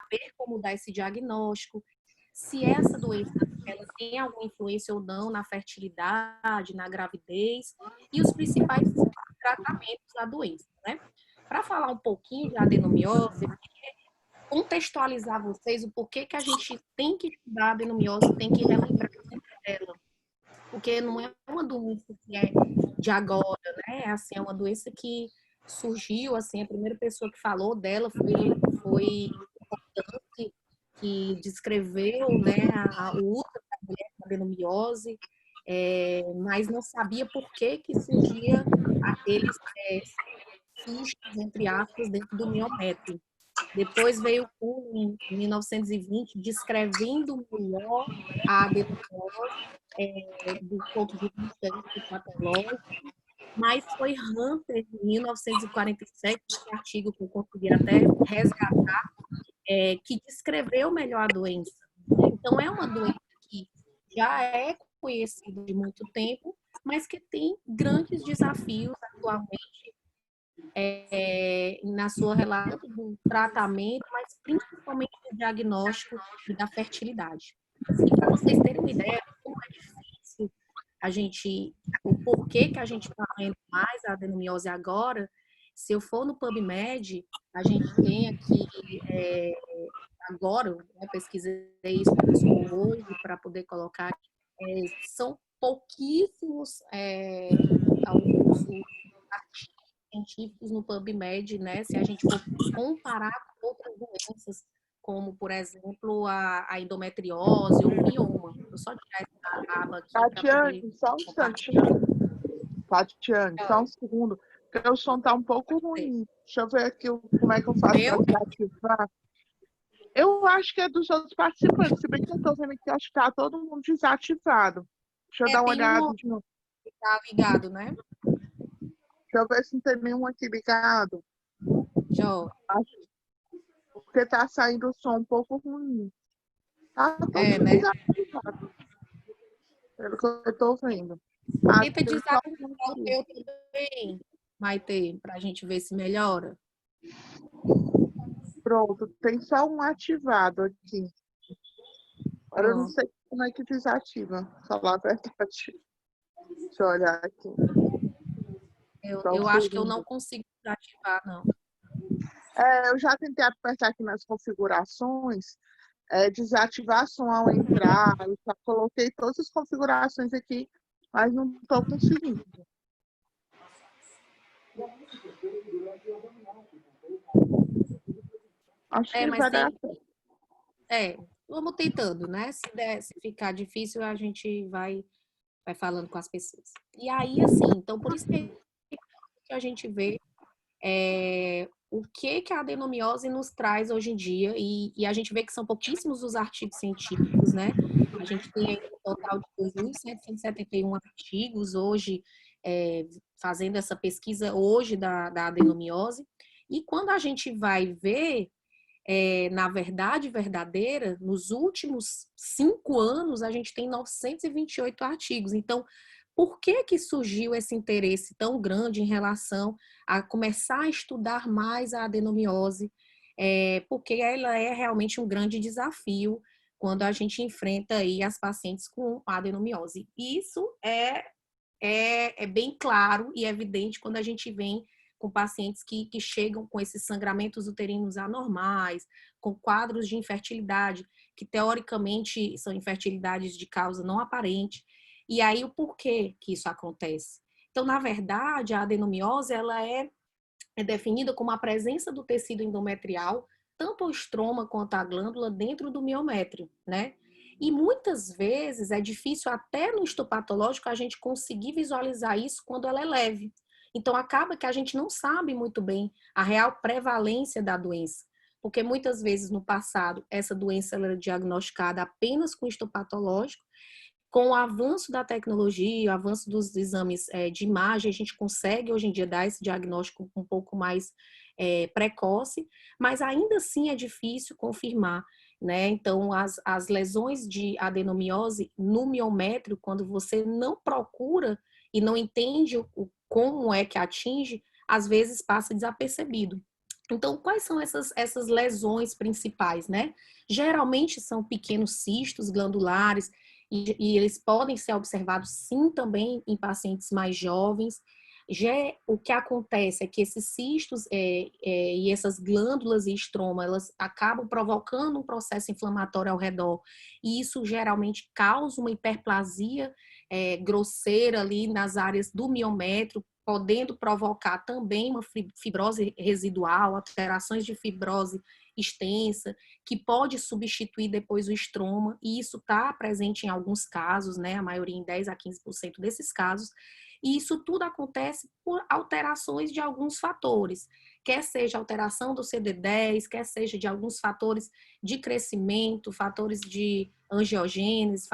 saber como dar esse diagnóstico, se essa doença ela tem alguma influência ou não na fertilidade, na gravidez e os principais tratamentos da doença, né? Para falar um pouquinho de adenomiose, contextualizar vocês o porquê que a gente tem que estudar a adenomiose, tem que relembrar dela, porque não é uma doença que é de agora, né? Assim, é uma doença que surgiu, assim, a primeira pessoa que falou dela foi que descreveu, né, o útero da mulher com adenomiose, mas não sabia por que que surgia aqueles cistos, entre aspas, dentro do miométrio. Depois veio o Kuhn, em 1920, descrevendo melhor a adenomiose do ponto de vista patológico, mas foi Hunter, em 1947, esse artigo que eu consegui até resgatar, que descreveu melhor a doença. Então, é uma doença que já é conhecida de muito tempo, mas que tem grandes desafios atualmente na sua relação do tratamento, mas principalmente do diagnóstico e da fertilidade. E para vocês terem uma ideia de como é difícil a gente, o porquê que a gente está vendo mais a adenomiose agora, se eu for no PubMed, a gente tem aqui agora, né, pesquisei isso hoje para poder colocar, são pouquíssimos alguns artigos científicos no PubMed, né? Se a gente for comparar com outras doenças, como, por exemplo, a endometriose ou o mioma. Vou só tirar essa aba aqui para poder Tatiane, só um compartilhar. instantinho. Tatiane, só um segundo, porque o som tá um pouco ruim. Deixa eu ver aqui como é que eu faço para desativar. Eu acho que é dos outros participantes, se bem que eu tô vendo aqui, acho que tá todo mundo desativado. Deixa eu dar uma Tem um olhada outro de novo. que tá ligado, né? Deixa eu ver se não tem nenhum aqui ligado. Jó. Porque tá saindo o som um pouco ruim. Tá todo Né? desativado, pelo que eu tô vendo. Tenta Tem só desativar um o aqui. teu também, Maite, para a gente ver se melhora. Pronto, tem só um ativado aqui. Agora eu não Pronto. sei como é que desativa, falar a verdade. Deixa eu olhar aqui. Só um Eu acho que eu não segundo. consigo desativar, não. Eu já tentei apertar aqui nas configurações, desativar som ao entrar, eu já coloquei todas as configurações aqui, mas não estou conseguindo. Acho que Mas vai dar certo. vamos tentando, né? Se ficar difícil, a gente vai falando com as pessoas. E aí, assim, então, por isso que a gente vê o que a adenomiose nos traz hoje em dia, e a gente vê que são pouquíssimos os artigos científicos, né? A gente tem aí um total de 2.771 artigos hoje, fazendo essa pesquisa hoje da adenomiose, e quando a gente vai ver, na verdade verdadeira, nos últimos 5 anos, a gente tem 928 artigos. Então, por que que surgiu esse interesse tão grande em relação a começar a estudar mais a adenomiose? Porque ela é realmente um grande desafio quando a gente enfrenta aí as pacientes com adenomiose. E isso é bem claro e evidente quando a gente vem com pacientes que chegam com esses sangramentos uterinos anormais, com quadros de infertilidade, que teoricamente são infertilidades de causa não aparente. E aí o porquê que isso acontece? Então, na verdade, a adenomiose ela é definida como a presença do tecido endometrial, tanto o estroma quanto a glândula, dentro do miométrio, né? E muitas vezes é difícil até no histopatológico a gente conseguir visualizar isso quando ela é leve. Então acaba que a gente não sabe muito bem a real prevalência da doença, porque muitas vezes no passado essa doença era diagnosticada apenas com histopatológico. Com o avanço da tecnologia, o avanço dos exames de imagem, a gente consegue hoje em dia dar esse diagnóstico um pouco mais precoce, mas ainda assim é difícil confirmar, né? Então, as lesões de adenomiose no miométrio, quando você não procura e não entende como é que atinge, às vezes passa desapercebido. Então, quais são essas lesões principais, né? Geralmente são pequenos cistos glandulares e eles podem ser observados sim também em pacientes mais jovens. Já o que acontece é que esses cistos e essas glândulas e estroma, elas acabam provocando um processo inflamatório ao redor e isso geralmente causa uma hiperplasia grosseira ali nas áreas do miométrio, podendo provocar também uma fibrose residual, alterações de fibrose extensa, que pode substituir depois o estroma, e isso está presente em alguns casos, né, a maioria em 10 a 15% desses casos, e isso tudo acontece por alterações de alguns fatores, quer seja alteração do CD10, quer seja de alguns fatores de crescimento, fatores de angiogênese,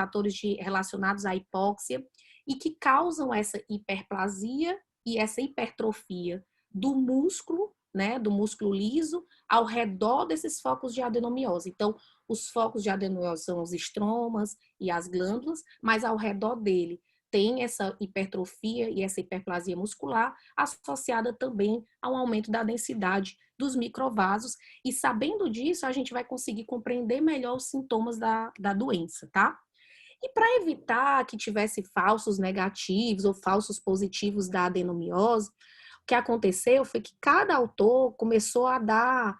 relacionados à hipóxia, e que causam essa hiperplasia e essa hipertrofia do músculo, né, do músculo liso, ao redor desses focos de adenomiose. Então, os focos de adenomiose são os estromas e as glândulas, mas ao redor dele tem essa hipertrofia e essa hiperplasia muscular associada também a um aumento da densidade dos microvasos. E sabendo disso, a gente vai conseguir compreender melhor os sintomas da doença, tá? E para evitar que tivesse falsos negativos ou falsos positivos da adenomiose, o que aconteceu foi que cada autor começou a dar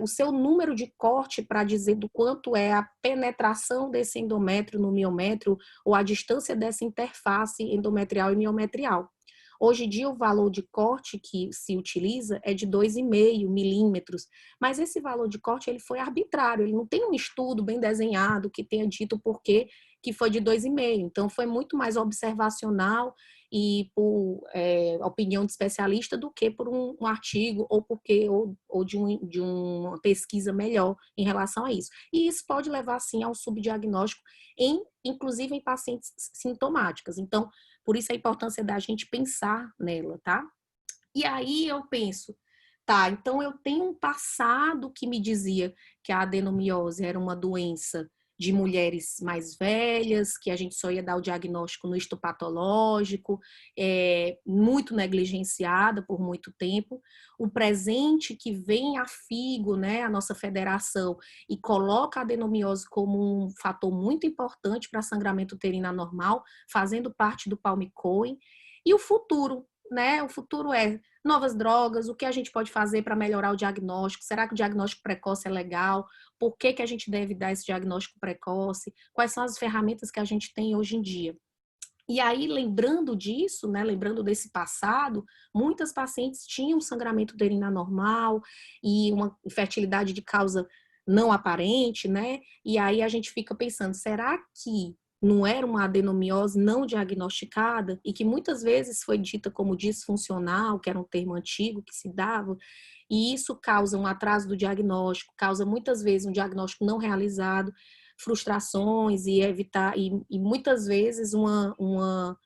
o seu número de corte para dizer do quanto é a penetração desse endométrio no miométrio ou a distância dessa interface endometrial e miometrial. Hoje em dia, o valor de corte que se utiliza é de 2,5 milímetros, mas esse valor de corte ele foi arbitrário, ele não tem um estudo bem desenhado que tenha dito por que foi de 2,5. Então, foi muito mais observacional e por opinião de especialista do que por um artigo ou de uma pesquisa melhor em relação a isso. E isso pode levar, sim, ao subdiagnóstico, inclusive em pacientes sintomáticas. Então, por isso a importância da gente pensar nela, tá? E aí eu penso, tá, então eu tenho um passado que me dizia que a adenomiose era uma doença de mulheres mais velhas, que a gente só ia dar o diagnóstico no histopatológico, muito negligenciada por muito tempo. O presente que vem a FIGO, né, a nossa federação, e coloca a adenomiose como um fator muito importante para sangramento uterino anormal, fazendo parte do Palm-Cohen. E o futuro, né? O futuro é novas drogas, o que a gente pode fazer para melhorar o diagnóstico? Será que o diagnóstico precoce é legal? Por que a gente deve dar esse diagnóstico precoce? Quais são as ferramentas que a gente tem hoje em dia? E aí, lembrando disso, né, lembrando desse passado, muitas pacientes tinham sangramento uterino anormal e uma infertilidade de causa não aparente, né? E aí a gente fica pensando, será que não era uma adenomiose não diagnosticada e que muitas vezes foi dita como disfuncional, que era um termo antigo que se dava, e isso causa um atraso do diagnóstico, causa muitas vezes um diagnóstico não realizado, frustrações e muitas vezes uma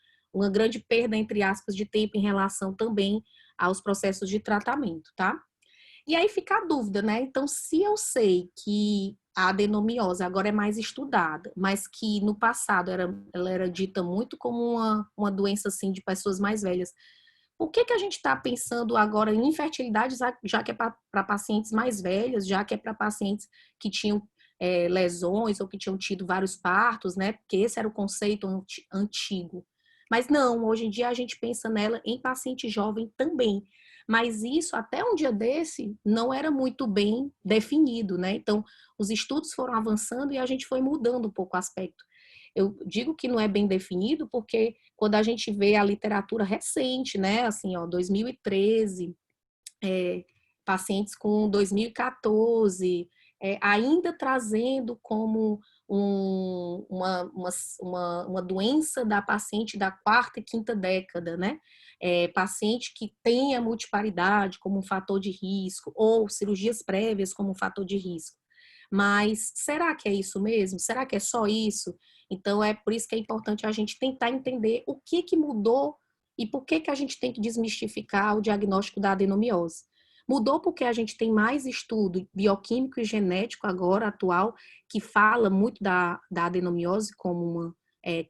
grande perda, entre aspas, de tempo em relação também aos processos de tratamento, tá? E aí fica a dúvida, né? Então, se eu sei que a adenomiose agora é mais estudada, mas que no passado ela era dita muito como uma doença assim de pessoas mais velhas, por que a gente está pensando agora em infertilidade, já que é para pacientes mais velhas, já que é para pacientes que tinham lesões ou que tinham tido vários partos, né? Porque esse era o conceito antigo. Mas não, hoje em dia a gente pensa nela em paciente jovem também. Mas isso, até um dia desse, não era muito bem definido, né? Então, os estudos foram avançando e a gente foi mudando um pouco o aspecto. Eu digo que não é bem definido porque quando a gente vê a literatura recente, né? Assim, ó, 2013, pacientes com 2014, ainda trazendo como uma doença da paciente da quarta e quinta década, né? Paciente que tenha multiparidade como um fator de risco, ou cirurgias prévias como um fator de risco. Mas será que é isso mesmo? Será que é só isso? Então, é por isso que é importante a gente tentar entender o que mudou e por que a gente tem que desmistificar o diagnóstico da adenomiose. Mudou porque a gente tem mais estudo bioquímico e genético agora, atual, que fala muito da adenomiose como uma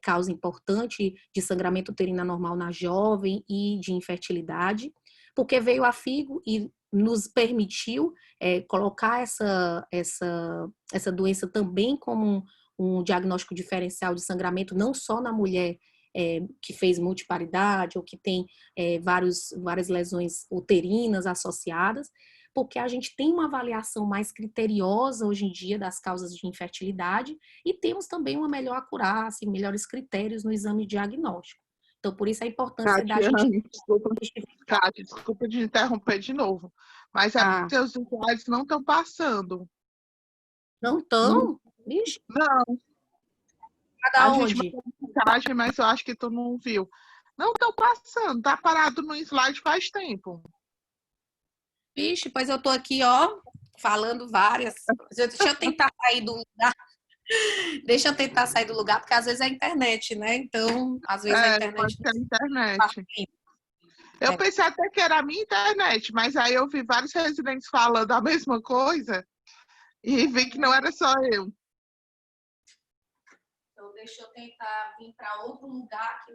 causa importante de sangramento uterino anormal na jovem e de infertilidade, porque veio a FIGO e nos permitiu colocar essa doença também como um diagnóstico diferencial de sangramento, não só na mulher que fez multiparidade ou que tem várias lesões uterinas associadas, porque a gente tem uma avaliação mais criteriosa hoje em dia das causas de infertilidade e temos também uma melhor acurácia, melhores critérios no exame diagnóstico. Então, por isso a importância da gente... Kátia, desculpa de interromper de novo, mas é porque os slides não estão passando. Não estão? Vixe. Não. Cada a onde? gente mensagem, mas eu acho que tu não viu. Não estão passando, tá parado no slide faz tempo. Vixe, pois eu tô aqui, ó, falando várias. Deixa eu tentar sair do lugar. Deixa eu tentar sair do lugar, porque às vezes é a internet, né? Então, às vezes a internet... Pode ser a internet. Eu pensei até que era a minha internet, mas aí eu vi vários residentes falando a mesma coisa e vi que não era só eu. Então, deixa eu tentar vir para outro lugar que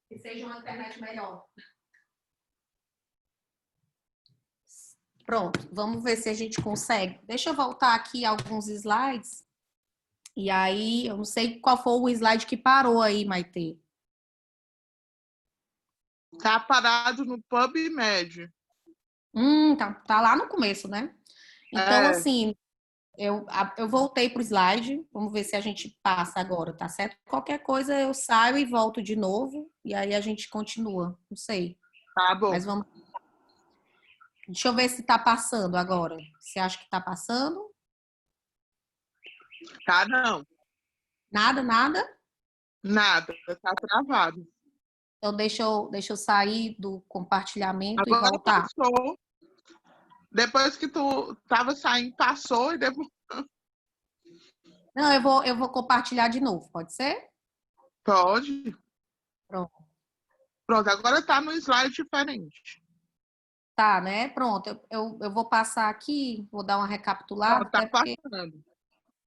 que seja uma internet melhor. Pronto, vamos ver se a gente consegue. Deixa eu voltar aqui alguns slides. E aí, eu não sei qual foi o slide que parou aí, Maitê. Tá parado no PubMed. Tá lá no começo, né? Então, assim, eu voltei pro slide. Vamos ver se a gente passa agora, tá certo? Qualquer coisa eu saio e volto de novo. E aí a gente continua. Não sei. Tá bom. Mas vamos... Deixa eu ver se tá passando agora. Você acha que tá passando? Tá, não. Nada, nada? Nada, tá travado. Então, deixa eu sair do compartilhamento agora e voltar. Passou. Depois que tu tava saindo, passou e depois... Não, eu vou compartilhar de novo, pode ser? Pode. Pronto. Pronto, agora tá no slide diferente. Tá, né? Pronto, eu vou passar aqui, vou dar uma recapitulada. Não, tá passando.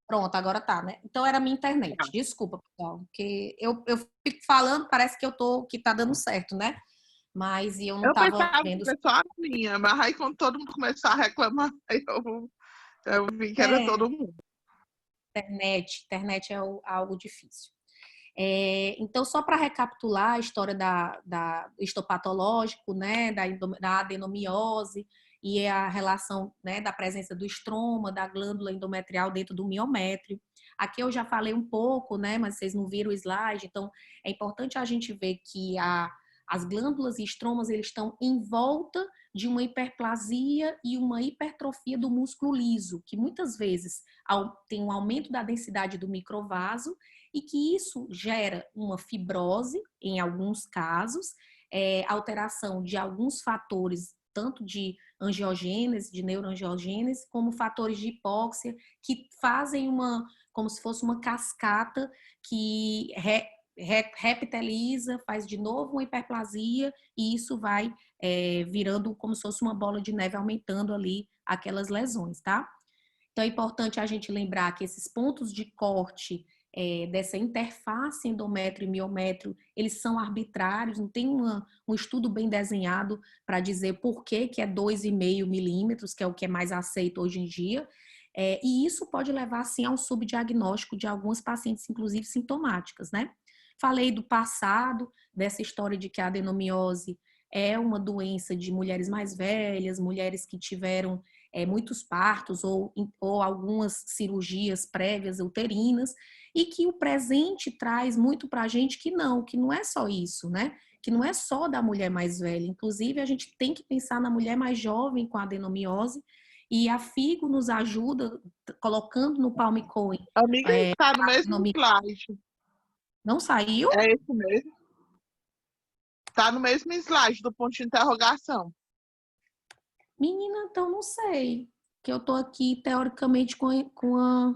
Pronto, agora tá, né? Então era minha internet. Desculpa, pessoal, porque eu fico falando, parece que tá dando certo, né? Mas eu não tava vendo. Que era só a minha, mas aí quando todo mundo começou a reclamar, eu vi que era todo mundo. Internet é algo difícil. Então, só para recapitular a história do histopatológico, né, da adenomiose e a relação, né, da presença do estroma, da glândula endometrial dentro do miométrio. Aqui eu já falei um pouco, né, mas vocês não viram o slide, então é importante a gente ver que as glândulas e estromas eles estão em volta de uma hiperplasia e uma hipertrofia do músculo liso, que muitas vezes tem um aumento da densidade do microvaso e que isso gera uma fibrose, em alguns casos, alteração de alguns fatores, tanto de angiogênese, de neuroangiogênese, como fatores de hipóxia, que fazem como se fosse uma cascata que repiteliza, faz de novo uma hiperplasia e isso vai virando como se fosse uma bola de neve, aumentando ali aquelas lesões, tá? Então é importante a gente lembrar que esses pontos de corte dessa interface endométrio e miométrio, eles são arbitrários, não tem um estudo bem desenhado para dizer por que é 2,5 milímetros, que é o que é mais aceito hoje em dia, e isso pode levar, sim, ao subdiagnóstico de algumas pacientes, inclusive sintomáticas, né? Falei do passado, dessa história de que a adenomiose é uma doença de mulheres mais velhas, mulheres que tiveram muitos partos ou algumas cirurgias prévias uterinas, e que o presente traz muito para a gente que não é só isso, né? Que não é só da mulher mais velha. Inclusive, a gente tem que pensar na mulher mais jovem com adenomiose, e a FIGO nos ajuda colocando no Palm Coin. Amiga, está no mesmo slide. Não saiu? É esse mesmo. Está no mesmo slide do ponto de interrogação. Menina, então não sei. Que eu tô aqui, teoricamente, com a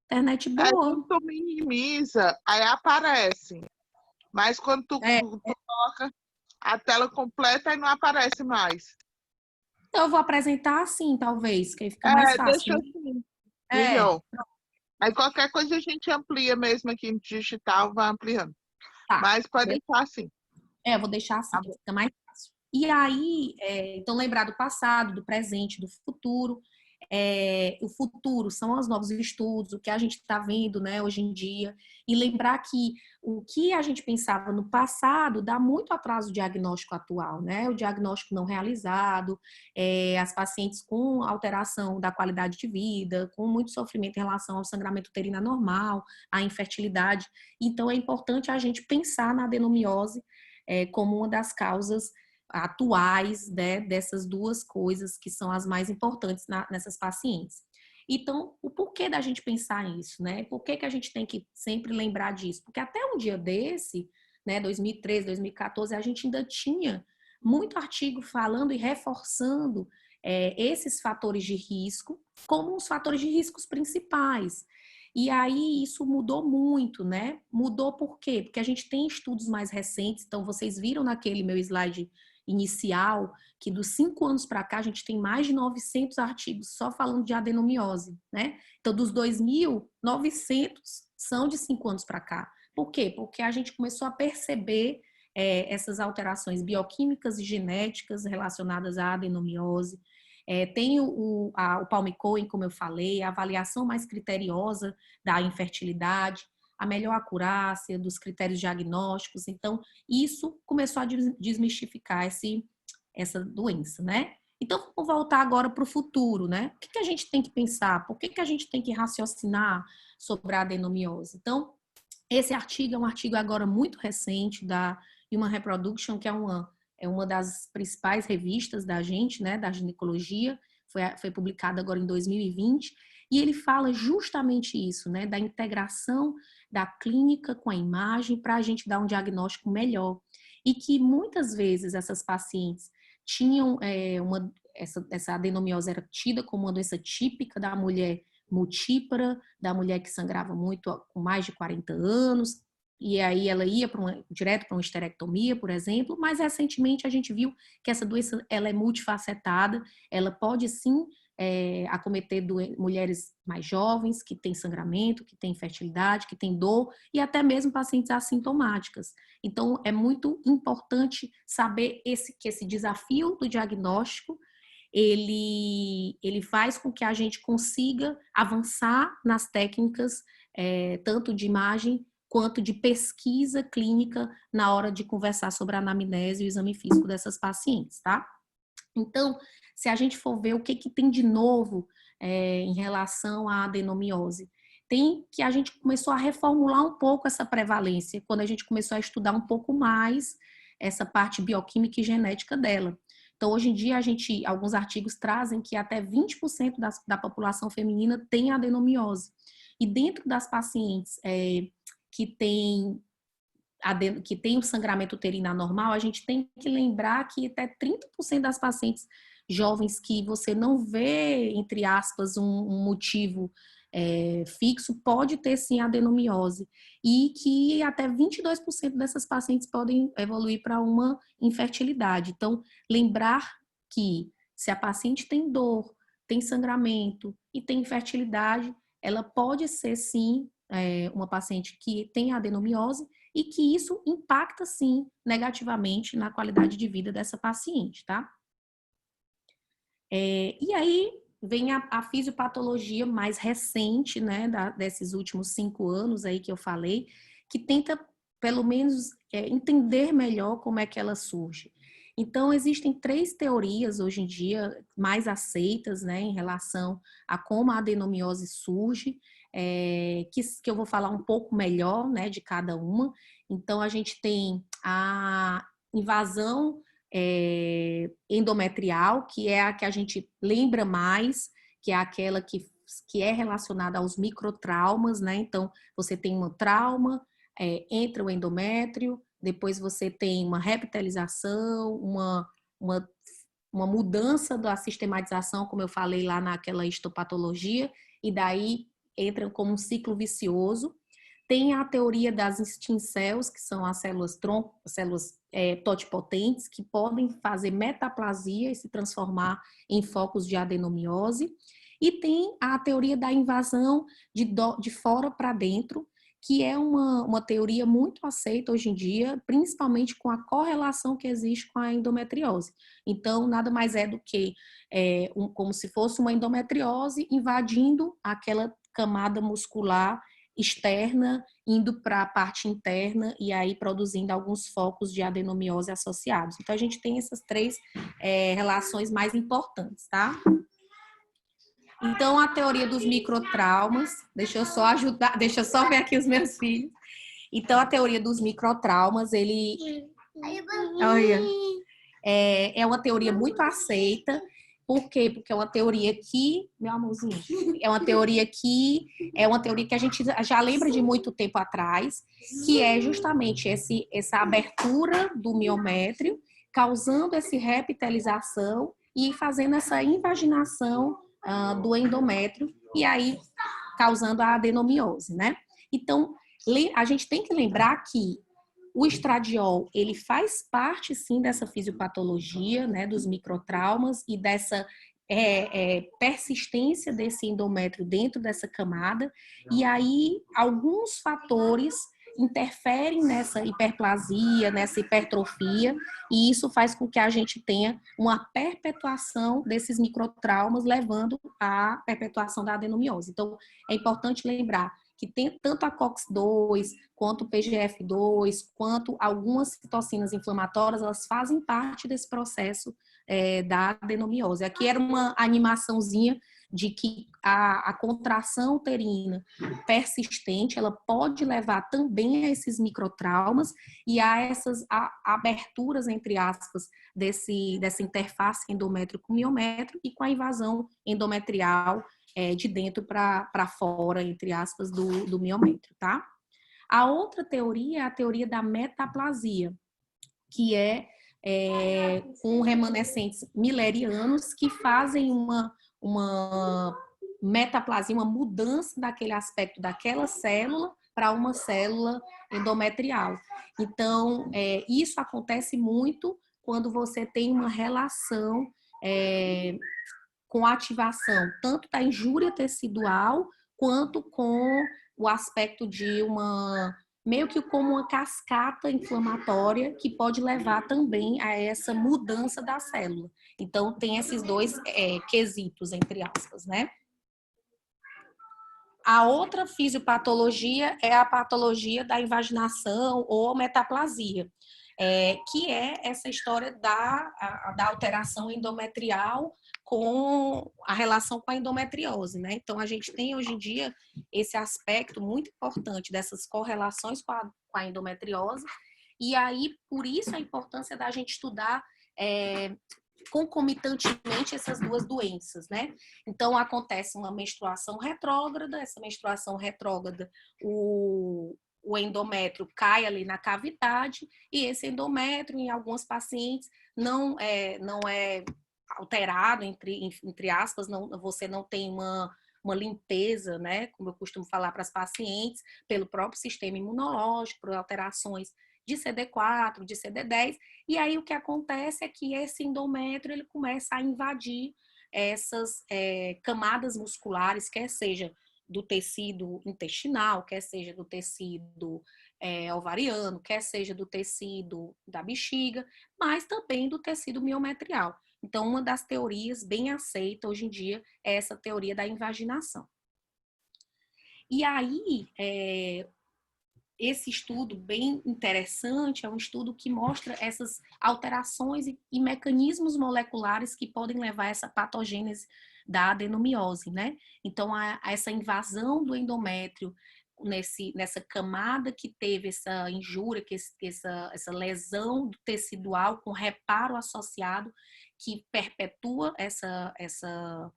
internet boa. Quando tu minimiza, aí aparece. Mas quando tu coloca a tela completa, aí não aparece mais. Então, eu vou apresentar assim, talvez, que aí fica mais fácil. Deixa assim. Melhor. Aí qualquer coisa a gente amplia mesmo aqui no digital, vai ampliando. Tá. Mas pode deixar assim. Eu vou deixar assim, que fica mais fácil. E aí, então, lembrar do passado, do presente, do futuro. O futuro são os novos estudos, o que a gente está vendo, né, hoje em dia, e lembrar que o que a gente pensava no passado dá muito atrás do diagnóstico atual, né? O diagnóstico não realizado, as pacientes com alteração da qualidade de vida, com muito sofrimento em relação ao sangramento uterino anormal, à infertilidade. Então, é importante a gente pensar na adenomiose como uma das causas atuais, né, dessas duas coisas que são as mais importantes nessas pacientes. Então, o porquê da gente pensar nisso, né? Por que a gente tem que sempre lembrar disso? Porque até um dia desse, né, 2013, 2014, a gente ainda tinha muito artigo falando e reforçando esses fatores de risco como os fatores de riscos principais. E aí isso mudou muito, né? Mudou por quê? Porque a gente tem estudos mais recentes, então vocês viram naquele meu slide inicial, que dos 5 anos para cá a gente tem mais de 900 artigos só falando de adenomiose, né? Então, dos 2.000, 900 são de 5 anos para cá. Por quê? Porque a gente começou a perceber essas alterações bioquímicas e genéticas relacionadas à adenomiose. Tem o Palm-Cohen, como eu falei, a avaliação mais criteriosa da infertilidade, a melhor acurácia dos critérios diagnósticos. Então, isso começou a desmistificar essa doença, né? Então, vamos voltar agora para o futuro, né? O que a gente tem que pensar? Por que a gente tem que raciocinar sobre a adenomiose? Então, esse artigo é um artigo agora muito recente da Human Reproduction, que é uma das principais revistas da gente, né, da ginecologia, foi publicado agora em 2020, e ele fala justamente isso, né, da integração da clínica com a imagem para a gente dar um diagnóstico melhor. E que muitas vezes essas pacientes tinham essa adenomiose era tida como uma doença típica da mulher multípara, da mulher que sangrava muito com mais de 40 anos, e aí ela ia direto para uma esterectomia, por exemplo, mas recentemente a gente viu que essa doença ela é multifacetada, ela pode sim acometer mulheres mais jovens, que têm sangramento, que têm infertilidade, que têm dor, e até mesmo pacientes assintomáticas. Então, é muito importante saber que esse desafio do diagnóstico, ele faz com que a gente consiga avançar nas técnicas, tanto de imagem quanto de pesquisa clínica na hora de conversar sobre a anamnese e o exame físico dessas pacientes, tá? Então, se a gente for ver o que tem de novo em relação à adenomiose, tem que a gente começou a reformular um pouco essa prevalência, quando a gente começou a estudar um pouco mais essa parte bioquímica e genética dela. Então, hoje em dia, alguns artigos trazem que até 20% da população feminina tem adenomiose. E dentro das pacientes que tem o sangramento uterino anormal, a gente tem que lembrar que até 30% das pacientes jovens que você não vê, entre aspas, um motivo fixo, pode ter sim adenomiose. E que até 22% dessas pacientes podem evoluir para uma infertilidade. Então, lembrar que se a paciente tem dor, tem sangramento e tem infertilidade, ela pode ser sim uma paciente que tem adenomiose, e que isso impacta, sim, negativamente na qualidade de vida dessa paciente, tá? E aí vem a fisiopatologia mais recente, né, desses últimos 5 anos aí que eu falei, que tenta, pelo menos, entender melhor como é que ela surge. Então, existem 3 teorias hoje em dia mais aceitas, né, em relação a como a adenomiose surge, que eu vou falar um pouco melhor, né, de cada uma. Então, a gente tem a invasão endometrial, que é a que a gente lembra mais, que é aquela que é relacionada aos microtraumas, né? Então, você tem um trauma, entra o endométrio, depois você tem uma repitelização, uma mudança da sistematização, como eu falei lá naquela histopatologia, e daí entra como um ciclo vicioso. Tem a teoria das stem cells, que são as células totipotentes, que podem fazer metaplasia e se transformar em focos de adenomiose. E tem a teoria da invasão de fora para dentro, que é uma teoria muito aceita hoje em dia, principalmente com a correlação que existe com a endometriose. Então, nada mais é do que como se fosse uma endometriose invadindo aquela camada muscular externa, indo para a parte interna e aí produzindo alguns focos de adenomiose associados. Então, a gente tem essas três relações mais importantes, tá? Então, a teoria dos microtraumas, deixa eu só ajudar, deixa eu só ver aqui os meus filhos. Então, a teoria dos microtraumas, olha, é uma teoria muito aceita. Por quê? Porque é uma teoria que, meu amorzinho, é uma teoria que a gente já lembra de muito tempo atrás, que é justamente essa abertura do miométrio, causando essa repitelização e fazendo essa invaginação do endométrio, e aí causando a adenomiose, né? Então, a gente tem que lembrar que o estradiol, ele faz parte, sim, dessa fisiopatologia, né, dos microtraumas e dessa persistência desse endométrio dentro dessa camada. E aí, alguns fatores interferem nessa hiperplasia, nessa hipertrofia, e isso faz com que a gente tenha uma perpetuação desses microtraumas, levando à perpetuação da adenomiose. Então, é importante lembrar que tem tanto a COX-2, quanto o PGF-2, quanto algumas citocinas inflamatórias, elas fazem parte desse processo da adenomiose. Aqui era uma animaçãozinha de que a contração uterina persistente, ela pode levar também a esses microtraumas e a essas aberturas, entre aspas, dessa interface endométrio com miométrio e com a invasão endometrial de dentro para fora, entre aspas, do miométrio, tá? A outra teoria é a teoria da metaplasia, que com remanescentes milerianos que fazem uma metaplasia, uma mudança daquele aspecto daquela célula para uma célula endometrial. Então, isso acontece muito quando você tem uma relação com a ativação tanto da injúria tecidual quanto com o aspecto de meio que como uma cascata inflamatória que pode levar também a essa mudança da célula. Então, tem esses dois quesitos, entre aspas, né? A outra fisiopatologia é a patologia da invaginação ou metaplasia, que é essa história da alteração endometrial com a relação com a endometriose, né? Então, a gente tem hoje em dia esse aspecto muito importante dessas correlações com a endometriose, e aí, por isso, a importância da gente estudar concomitantemente essas duas doenças, né? Então, acontece uma menstruação retrógrada, essa menstruação retrógrada, o endométrio cai ali na cavidade, e esse endométrio, em alguns pacientes, não é alterado, entre aspas, você não tem uma limpeza, né, como eu costumo falar para as pacientes, pelo próprio sistema imunológico, por alterações de CD4, de CD10, e aí o que acontece é que esse endométrio ele começa a invadir essas camadas musculares, quer seja do tecido intestinal, quer seja do tecido ovariano, quer seja do tecido da bexiga, mas também do tecido miometrial. Então, uma das teorias bem aceita hoje em dia é essa teoria da invaginação. E aí, esse estudo bem interessante é um estudo que mostra essas alterações e mecanismos moleculares que podem levar a essa patogênese da adenomiose, né? Então, essa invasão do endométrio nessa camada que teve essa injúria, essa lesão tecidual com reparo associado, que perpetua essa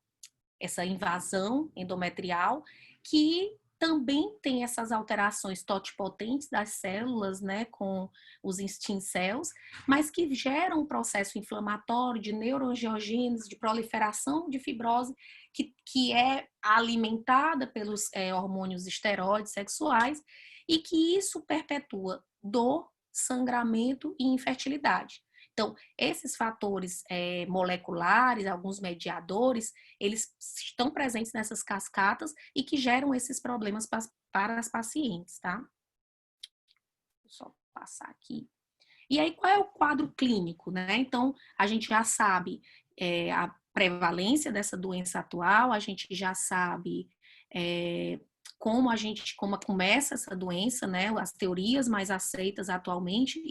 invasão endometrial, que também tem essas alterações totipotentes das células, né, com os stem cells, mas que geram um processo inflamatório de neuroangiogênese, de proliferação de fibrose, que é alimentada pelos hormônios esteroides sexuais, e que isso perpetua dor, sangramento e infertilidade. Então, esses fatores moleculares, alguns mediadores, eles estão presentes nessas cascatas e que geram esses problemas para as pacientes, tá? Vou só passar aqui. E aí, qual é o quadro clínico, né? Então, a gente já sabe a prevalência dessa doença atual, a gente já sabe como começa essa doença, né? As teorias mais aceitas atualmente,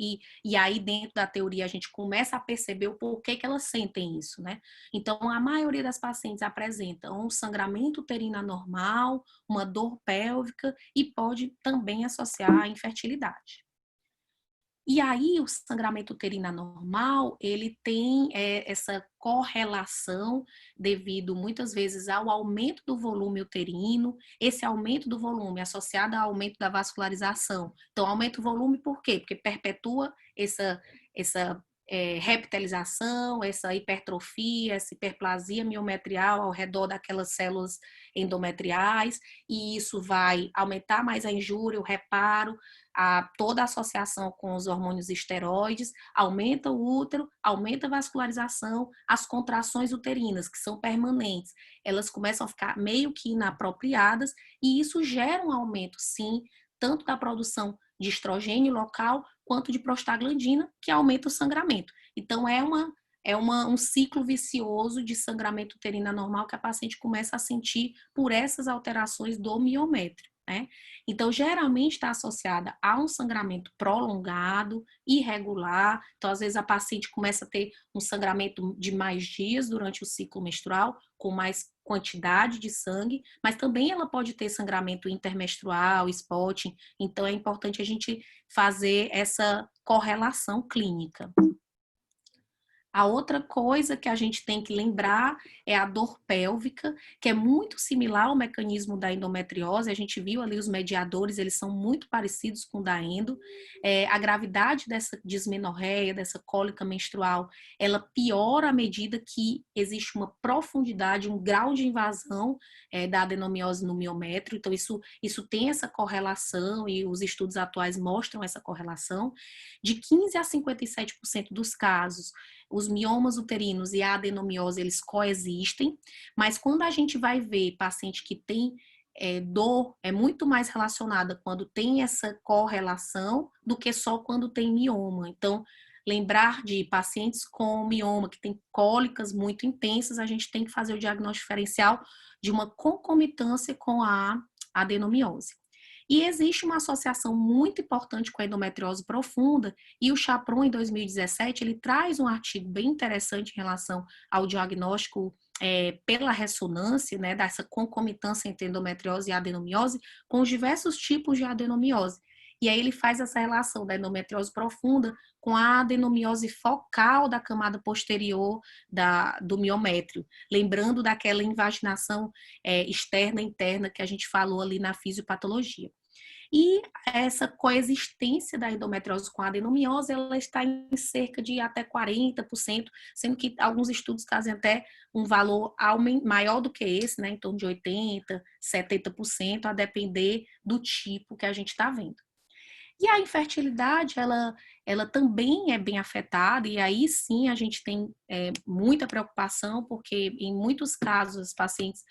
e aí dentro da teoria a gente começa a perceber o porquê que elas sentem isso, né? Então, a maioria das pacientes apresentam um sangramento uterino anormal, uma dor pélvica e pode também associar a infertilidade. E aí, o sangramento uterino anormal, ele tem essa correlação devido, muitas vezes, ao aumento do volume uterino, esse aumento do volume associado ao aumento da vascularização. Então, aumenta o volume por quê? Porque perpetua essa reptilização, essa hipertrofia, essa hiperplasia miometrial ao redor daquelas células endometriais, e isso vai aumentar mais a injúria, o reparo, toda a associação com os hormônios esteroides, aumenta o útero, aumenta a vascularização, as contrações uterinas, que são permanentes, elas começam a ficar meio que inapropriadas, e isso gera um aumento, sim, tanto da produção de estrogênio local, quanto de prostaglandina, que aumenta o sangramento. Então, um ciclo vicioso de sangramento uterino anormal que a paciente começa a sentir por essas alterações do miométrio, né? Então, geralmente está associada a um sangramento prolongado, irregular. Então, às vezes, a paciente começa a ter um sangramento de mais dias durante o ciclo menstrual, com mais quantidade de sangue, mas também ela pode ter sangramento intermenstrual, spotting. Então, é importante a gente fazer essa correlação clínica. A outra coisa que a gente tem que lembrar é a dor pélvica, que é muito similar ao mecanismo da endometriose. A gente viu ali os mediadores, eles são muito parecidos com o da endo. A gravidade dessa dismenorreia, dessa cólica menstrual, ela piora à medida que existe uma profundidade, um grau de invasão da adenomiose no miométrio. Então, isso tem essa correlação e os estudos atuais mostram essa correlação. De 15% a 57% dos casos, os miomas uterinos e a adenomiose, eles coexistem, mas quando a gente vai ver paciente que tem dor, é muito mais relacionada quando tem essa correlação do que só quando tem mioma. Então, lembrar de pacientes com mioma, que tem cólicas muito intensas, a gente tem que fazer o diagnóstico diferencial de uma concomitância com a adenomiose. E existe uma associação muito importante com a endometriose profunda, e o Chapron, em 2017, ele traz um artigo bem interessante em relação ao diagnóstico pela ressonância, né, dessa concomitância entre endometriose e adenomiose, com os diversos tipos de adenomiose. E aí ele faz essa relação da endometriose profunda com a adenomiose focal da camada posterior do miométrio, lembrando daquela invaginação externa e interna que a gente falou ali na fisiopatologia. E essa coexistência da endometriose com a adenomiose, ela está em cerca de até 40%, sendo que alguns estudos trazem até um valor maior do que esse, né, em torno de 80%, 70%, a depender do tipo que a gente está vendo. E a infertilidade, ela também é bem afetada, e aí sim a gente tem muita preocupação, porque em muitos casos as pacientes,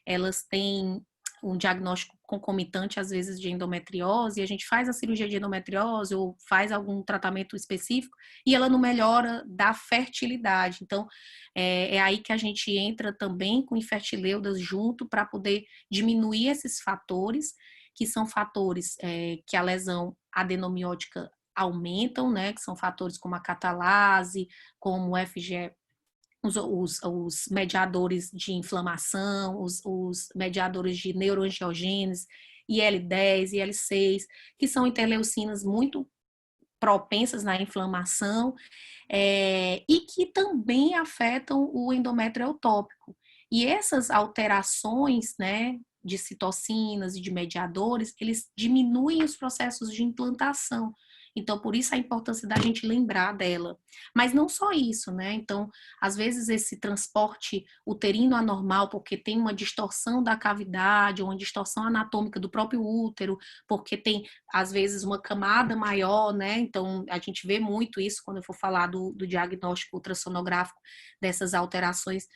elas têm um diagnóstico concomitante, às vezes, de endometriose, e a gente faz a cirurgia de endometriose ou faz algum tratamento específico, e ela não melhora da fertilidade. Então, é aí que a gente entra também com infertileudas junto para poder diminuir esses fatores, que são fatores que a lesão adenomiótica aumentam, né, que são fatores como a catalase, como o FG, os mediadores de inflamação, os mediadores de neuroangiogênese, IL-10, IL-6, que são interleucinas muito propensas na inflamação, e que também afetam o endométrio eutópico. E essas alterações, né, de citocinas e de mediadores, eles diminuem os processos de implantação. Então, por isso a importância da gente lembrar dela. Mas não só isso, né? Então, às vezes esse transporte uterino anormal, porque tem uma distorção da cavidade, ou uma distorção anatômica do próprio útero, porque tem, às vezes, uma camada maior, né? Então, a gente vê muito isso quando eu for falar do diagnóstico ultrassonográfico dessas alterações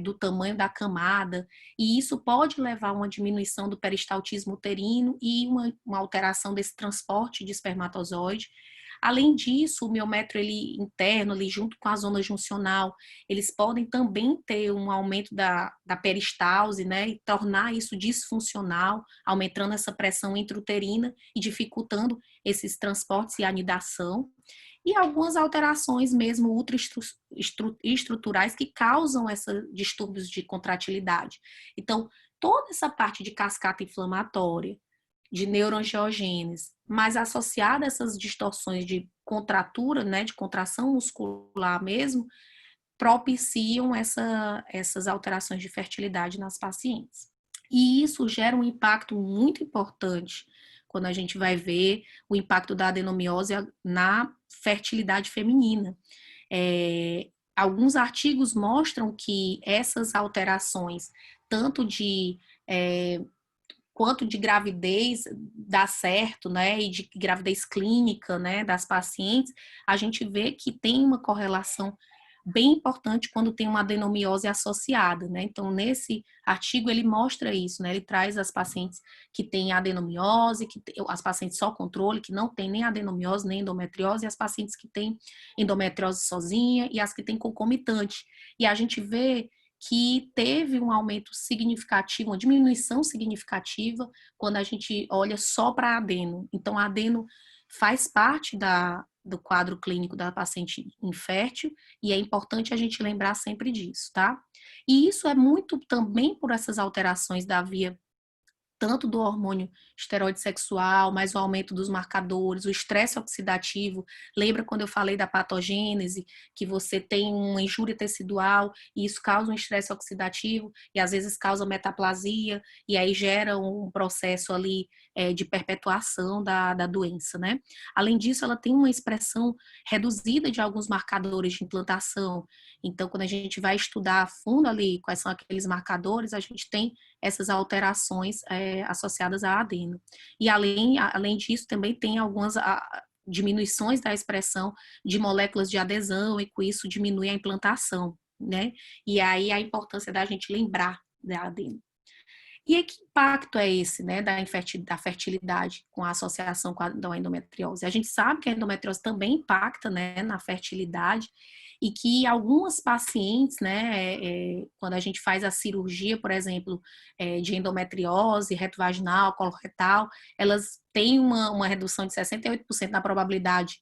do tamanho da camada, e isso pode levar a uma diminuição do peristaltismo uterino e uma alteração desse transporte de espermatozoide. Além disso, o miométrio ele, interno, ali, junto com a zona juncional, eles podem também ter um aumento da peristalse, né, e tornar isso disfuncional, aumentando essa pressão intrauterina e dificultando esses transportes e anidação. E algumas alterações mesmo ultraestruturais que causam esses distúrbios de contratilidade. Então, toda essa parte de cascata inflamatória, de neuroangiogênese, mas associada a essas distorções de contratura, né, de contração muscular mesmo, propiciam essas alterações de fertilidade nas pacientes. E isso gera um impacto muito importante quando a gente vai ver o impacto da adenomiose na fertilidade feminina. Alguns artigos mostram que essas alterações, tanto de quanto de gravidez dá certo, né, e de gravidez clínica, né, das pacientes, a gente vê que tem uma correlação bem importante quando tem uma adenomiose associada, né? Então, nesse artigo, ele mostra isso, né? Ele traz as pacientes que têm adenomiose, as pacientes só controle, que não tem nem adenomiose, nem endometriose, e as pacientes que têm endometriose sozinha e as que têm concomitante. E a gente vê que teve um aumento significativo, uma diminuição significativa quando a gente olha só para a adeno. Então, a adeno faz parte do quadro clínico da paciente infértil e é importante a gente lembrar sempre disso, tá? E isso é muito também por essas alterações da via tanto do hormônio esteroide sexual, mas o aumento dos marcadores, o estresse oxidativo. Lembra quando eu falei da patogênese, que você tem uma injúria tecidual e isso causa um estresse oxidativo e às vezes causa metaplasia e aí gera um processo ali de perpetuação da doença, né? Além disso, ela tem uma expressão reduzida de alguns marcadores de implantação. Então, quando a gente vai estudar a fundo ali quais são aqueles marcadores, a gente tem essas alterações associadas à adeno. E além disso, também tem algumas diminuições da expressão de moléculas de adesão e com isso diminui a implantação, né? E aí a importância da gente lembrar da adeno. E aí, que impacto é esse, né, da fertilidade com a associação com a endometriose? A gente sabe que a endometriose também impacta, né, na fertilidade e que algumas pacientes, né, quando a gente faz a cirurgia, por exemplo, de endometriose, reto vaginal, coloretal, elas têm uma redução de 68% na probabilidade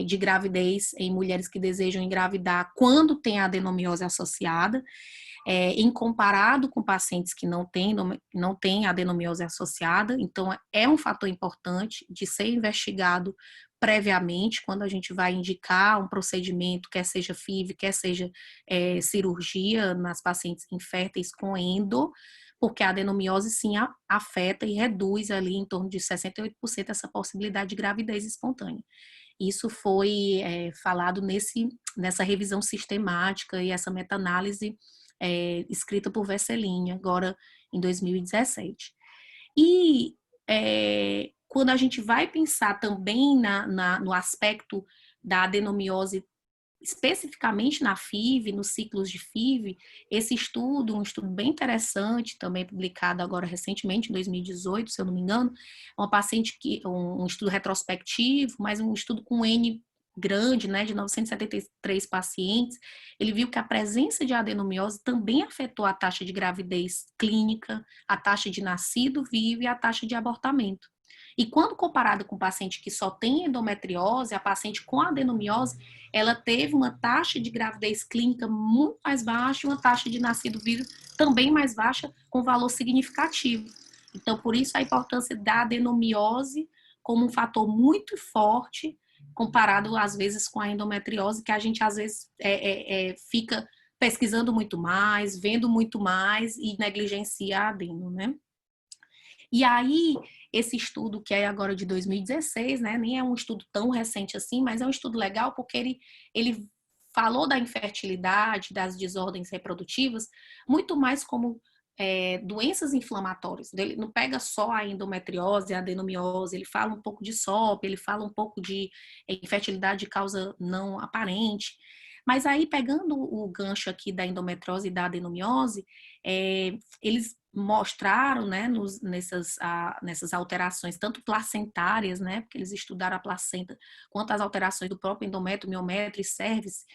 de gravidez em mulheres que desejam engravidar quando tem a adenomiose associada. Em comparado com pacientes que não têm adenomiose associada, então é um fator importante de ser investigado previamente quando a gente vai indicar um procedimento, quer seja FIV, quer seja cirurgia nas pacientes inférteis com endo, porque a adenomiose sim afeta e reduz ali em torno de 68% essa possibilidade de gravidez espontânea. Isso foi falado nessa revisão sistemática e essa meta-análise escrita por Vesselinha, agora em 2017. E quando a gente vai pensar também no aspecto da adenomiose, especificamente na FIV, nos ciclos de FIV, esse estudo, um estudo bem interessante, também publicado agora recentemente, em 2018, se eu não me engano, uma paciente um estudo retrospectivo, mas um estudo com N grande, né, de 973 pacientes, ele viu que a presença de adenomiose também afetou a taxa de gravidez clínica, a taxa de nascido vivo e a taxa de abortamento. E quando comparado com o paciente que só tem endometriose, a paciente com adenomiose, ela teve uma taxa de gravidez clínica muito mais baixa e uma taxa de nascido vivo também mais baixa, com valor significativo. Então, por isso a importância da adenomiose como um fator muito forte comparado, às vezes, com a endometriose, que a gente, às vezes, fica pesquisando muito mais, vendo muito mais e negligencia a adeno, né? E aí, esse estudo, que é agora de 2016, né, nem é um estudo tão recente assim, mas é um estudo legal porque ele falou da infertilidade, das desordens reprodutivas, muito mais como doenças inflamatórias. Ele não pega só a endometriose, a adenomiose, ele fala um pouco de SOP, ele fala um pouco de infertilidade de causa não aparente. Mas aí, pegando o gancho aqui da endometriose e da adenomiose, eles mostraram, né, nessas alterações, tanto placentárias, né, porque eles estudaram a placenta, quanto as alterações do próprio endométrio, miométrio e cervix,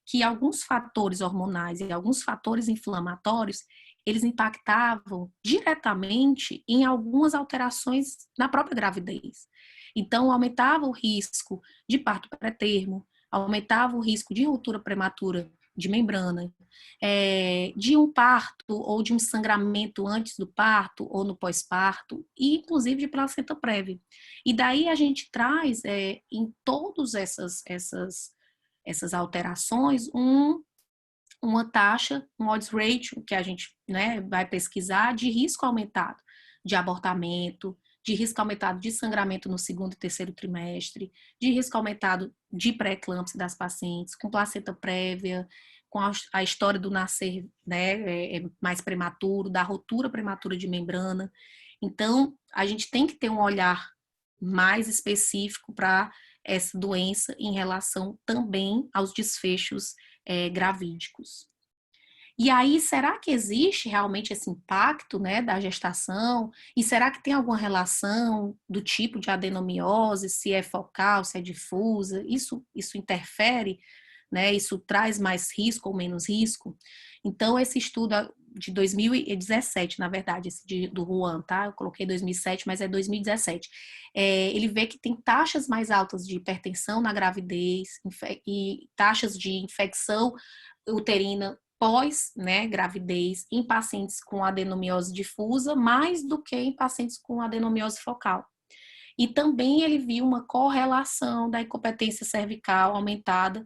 que alguns fatores hormonais e alguns fatores inflamatórios, eles impactavam diretamente em algumas alterações na própria gravidez. Então, aumentava o risco de parto pré-termo, aumentava o risco de ruptura prematura de membrana, de um parto ou de um sangramento antes do parto ou no pós-parto, e inclusive de placenta prévia. E daí a gente traz em todas essas alterações uma taxa, um odds ratio, que a gente, né, vai pesquisar, de risco aumentado de abortamento, de risco aumentado de sangramento no segundo e terceiro trimestre, de risco aumentado de pré-eclâmpsia das pacientes, com placenta prévia, com a história do nascer, né, mais prematuro, da ruptura prematura de membrana. Então, a gente tem que ter um olhar mais específico para essa doença em relação também aos desfechos gravídicos. E aí, será que existe realmente esse impacto, né, da gestação? E será que tem alguma relação do tipo de adenomiose, se é focal, se é difusa? Isso interfere, né? Isso traz mais risco ou menos risco? Então, esse estudo de 2017, na verdade, esse do Juan, tá? Eu coloquei 2007, mas é 2017. Ele vê que tem taxas mais altas de hipertensão na gravidez e taxas de infecção uterina pós, né, gravidez em pacientes com adenomiose difusa, mais do que em pacientes com adenomiose focal. E também ele viu uma correlação da incompetência cervical aumentada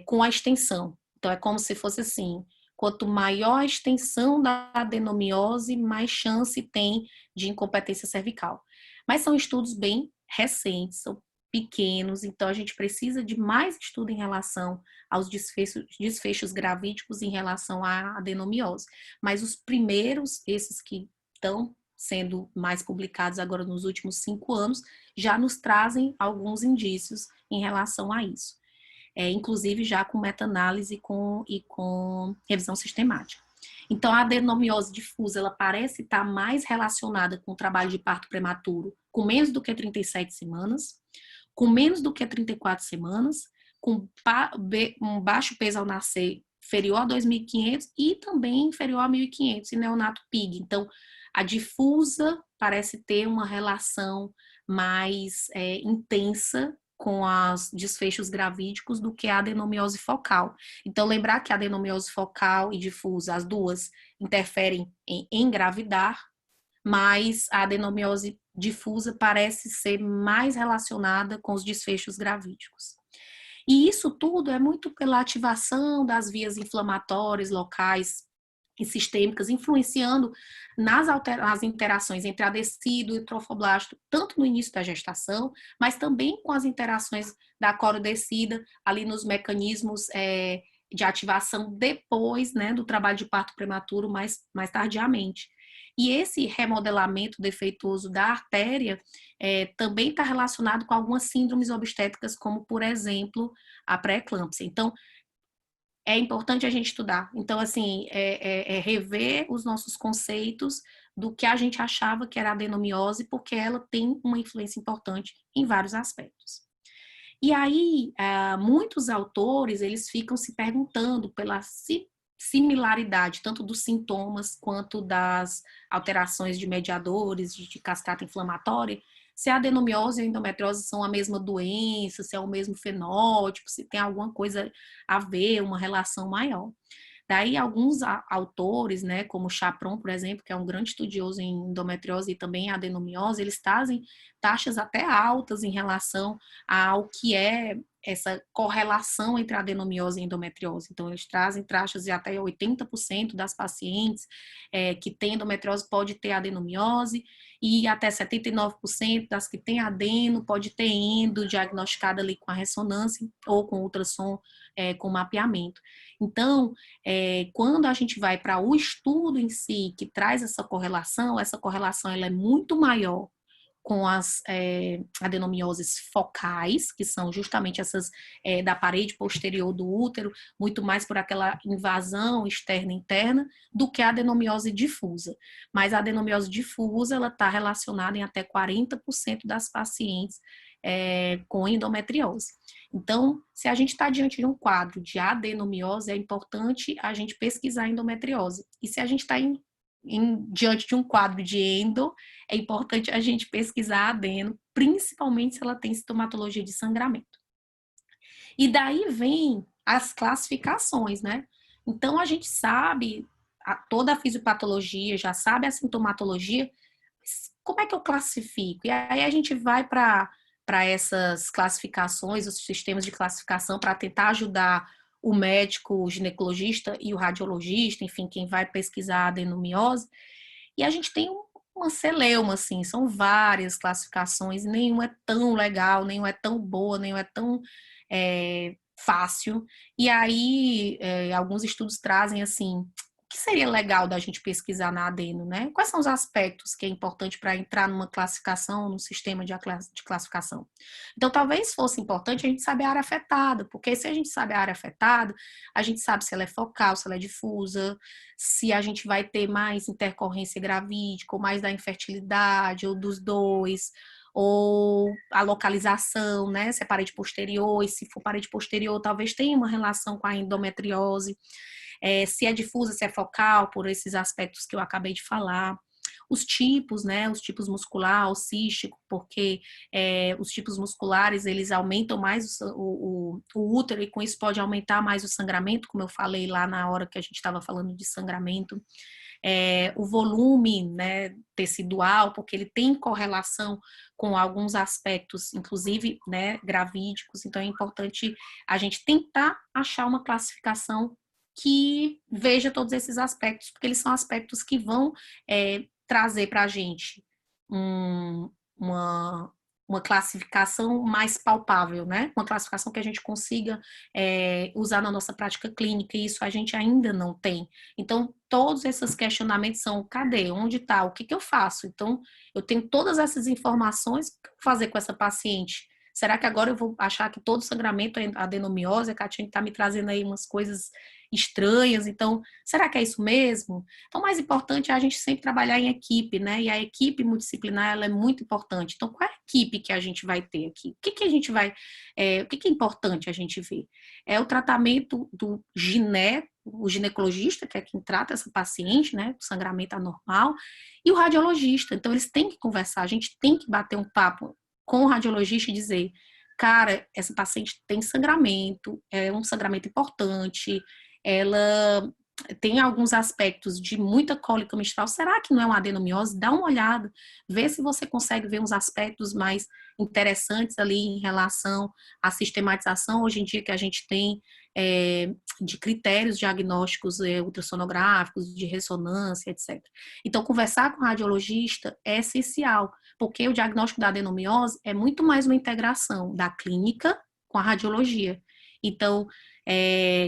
com a extensão. Então, é como se fosse assim, quanto maior a extensão da adenomiose, mais chance tem de incompetência cervical. Mas são estudos bem recentes, são pequenos, então a gente precisa de mais estudo em relação aos desfechos gravídicos em relação à adenomiose. Mas os primeiros, esses que estão sendo mais publicados agora nos últimos 5 anos, já nos trazem alguns indícios em relação a isso. Inclusive já com meta-análise e com revisão sistemática. Então, a adenomiose difusa, ela parece estar mais relacionada com o trabalho de parto prematuro com menos do que 37 semanas, com menos do que 34 semanas, com um baixo peso ao nascer inferior a 2.500 e também inferior a 1.500 em neonato PIG. Então, a difusa parece ter uma relação mais intensa com os desfechos gravídicos do que a adenomiose focal. Então, lembrar que a adenomiose focal e difusa, as duas interferem em engravidar, mas a adenomiose difusa parece ser mais relacionada com os desfechos gravídicos. E isso tudo é muito pela ativação das vias inflamatórias locais e sistêmicas, influenciando nas interações entre adecido e trofoblasto, tanto no início da gestação, mas também com as interações da corodecida, ali nos mecanismos de ativação depois, né, do trabalho de parto prematuro, mais tardiamente. E esse remodelamento defeituoso da artéria também está relacionado com algumas síndromes obstétricas, como, por exemplo, a pré-eclâmpsia. Então, é importante a gente estudar. Então, assim, rever os nossos conceitos do que a gente achava que era adenomiose, porque ela tem uma influência importante em vários aspectos. E aí, muitos autores, eles ficam se perguntando pela similaridade, tanto dos sintomas quanto das alterações de mediadores, de cascata inflamatória, se a adenomiose e a endometriose são a mesma doença, se é o mesmo fenótipo, se tem alguma coisa a ver, uma relação maior. Daí, alguns autores, né, como Chapron, por exemplo, que é um grande estudioso em endometriose e também adenomiose, eles trazem taxas até altas em relação ao que é essa correlação entre adenomiose e endometriose. Então, eles trazem taxas de até 80% das pacientes que têm endometriose pode ter adenomiose, e até 79% das que têm adeno pode ter endo diagnosticada ali com a ressonância ou com ultrassom com mapeamento. Então, quando a gente vai para o estudo em si, que traz essa correlação ela é muito maior com as adenomioses focais, que são justamente essas da parede posterior do útero, muito mais por aquela invasão externa e interna, do que a adenomiose difusa. Mas a adenomiose difusa, ela está relacionada em até 40% das pacientes com endometriose. Então, se a gente está diante de um quadro de adenomiose, é importante a gente pesquisar a endometriose. E se a gente está diante de um quadro de endo, é importante a gente pesquisar adeno, principalmente se ela tem sintomatologia de sangramento. E daí vem as classificações, né? Então, a gente sabe toda a fisiopatologia, já sabe a sintomatologia, como é que eu classifico? E aí a gente vai para essas classificações, os sistemas de classificação, para tentar ajudar o médico, o ginecologista e o radiologista, enfim, quem vai pesquisar a adenomiose. E a gente tem uma celeuma, assim, são várias classificações, nenhuma é tão legal, nenhuma é tão boa, nenhuma é tão fácil. E aí, alguns estudos trazem, assim, o que seria legal da gente pesquisar na adeno, né? Quais são os aspectos que é importante para entrar numa classificação, num sistema de classificação? Então, talvez fosse importante a gente saber a área afetada, porque se a gente sabe a área afetada, a gente sabe se ela é focal, se ela é difusa, se a gente vai ter mais intercorrência gravídica, ou mais da infertilidade, ou dos dois, ou a localização, né? Se é parede posterior, e se for parede posterior, talvez tenha uma relação com a endometriose. Se é difusa, se é focal, por esses aspectos que eu acabei de falar. Os tipos, né? Os tipos muscular, o cístico, porque os tipos musculares, eles aumentam mais o útero e com isso pode aumentar mais o sangramento, como eu falei lá na hora que a gente estava falando de sangramento. O volume, né, tecidual, porque ele tem correlação com alguns aspectos, inclusive, né, gravídicos. Então, é importante a gente tentar achar uma classificação que veja todos esses aspectos, porque eles são aspectos que vão trazer para a gente uma classificação mais palpável, né? Uma classificação que a gente consiga usar na nossa prática clínica, e isso a gente ainda não tem. Então, todos esses questionamentos são: cadê? Onde está? O que eu faço? Então, eu tenho todas essas informações, o que eu vou fazer com essa paciente? Será que agora eu vou achar que todo sangramento é adenomiose? A Katinha está me trazendo aí umas coisas estranhas, então, será que é isso mesmo? Então, o mais importante é a gente sempre trabalhar em equipe, né? E a equipe multidisciplinar, ela é muito importante. Então, qual é a equipe que a gente vai ter aqui? O que a gente vai... o que é importante a gente ver? É o tratamento do o ginecologista, que é quem trata essa paciente, né? O sangramento anormal, e o radiologista. Então, eles têm que conversar, a gente tem que bater um papo com o radiologista e dizer: cara, essa paciente tem sangramento, é um sangramento importante, ela tem alguns aspectos de muita cólica menstrual, será que não é uma adenomiose? Dá uma olhada, vê se você consegue ver uns aspectos mais interessantes ali em relação à sistematização, hoje em dia, que a gente tem de critérios diagnósticos ultrassonográficos, de ressonância, etc. Então, conversar com o radiologista é essencial, porque o diagnóstico da adenomiose é muito mais uma integração da clínica com a radiologia. Então,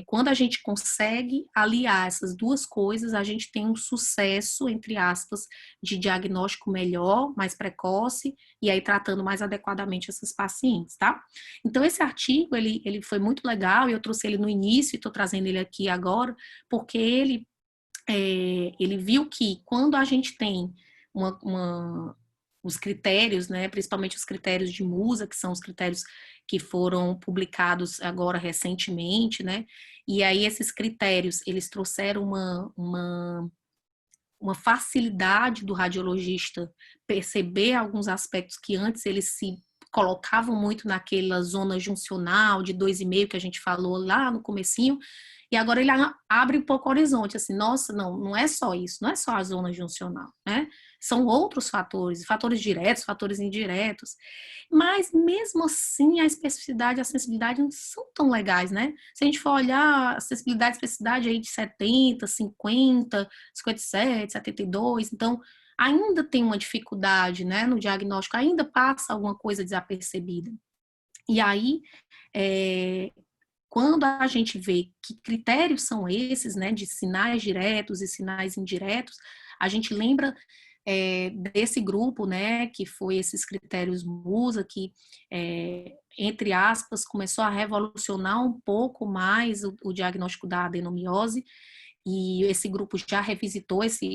quando a gente consegue aliar essas duas coisas, a gente tem um sucesso, entre aspas, de diagnóstico melhor, mais precoce, e aí tratando mais adequadamente essas pacientes, tá? Então, esse artigo, ele foi muito legal, e eu trouxe ele no início, e estou trazendo ele aqui agora, porque ele viu que quando a gente tem os critérios, né, principalmente os critérios de Musa, que são os critérios que foram publicados agora recentemente, né, e aí esses critérios, eles trouxeram uma facilidade do radiologista perceber alguns aspectos que antes eles se colocavam muito naquela zona juncional de 2,5 que a gente falou lá no comecinho, E agora ele abre um pouco o horizonte, assim, nossa, não é só isso, não é só a zona juncional, né? São outros fatores, fatores diretos, fatores indiretos. Mas, mesmo assim, a especificidade e a sensibilidade não são tão legais, né? Se a gente for olhar a sensibilidade e especificidade aí de 70, 50, 57, 72, então ainda tem uma dificuldade, né, no diagnóstico, ainda passa alguma coisa desapercebida. E aí, quando a gente vê que critérios são esses, né, de sinais diretos e sinais indiretos, a gente lembra desse grupo, né, que foi esses critérios MUSA, que, entre aspas, começou a revolucionar um pouco mais o diagnóstico da adenomiose, e esse grupo já revisitou esses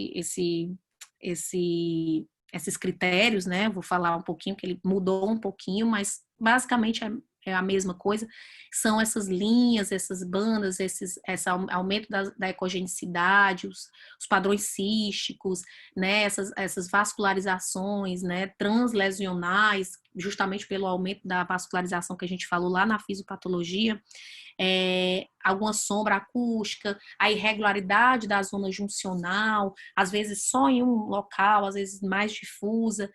critérios, né? Vou falar um pouquinho, que ele mudou um pouquinho, mas basicamente é a mesma coisa. São essas linhas, essas bandas, esse aumento da ecogenicidade, os padrões císticos, né? Essas vascularizações, né? Translesionais, justamente pelo aumento da vascularização que a gente falou lá na fisiopatologia. Alguma sombra acústica, a irregularidade da zona juncional, às vezes só em um local, às vezes mais difusa,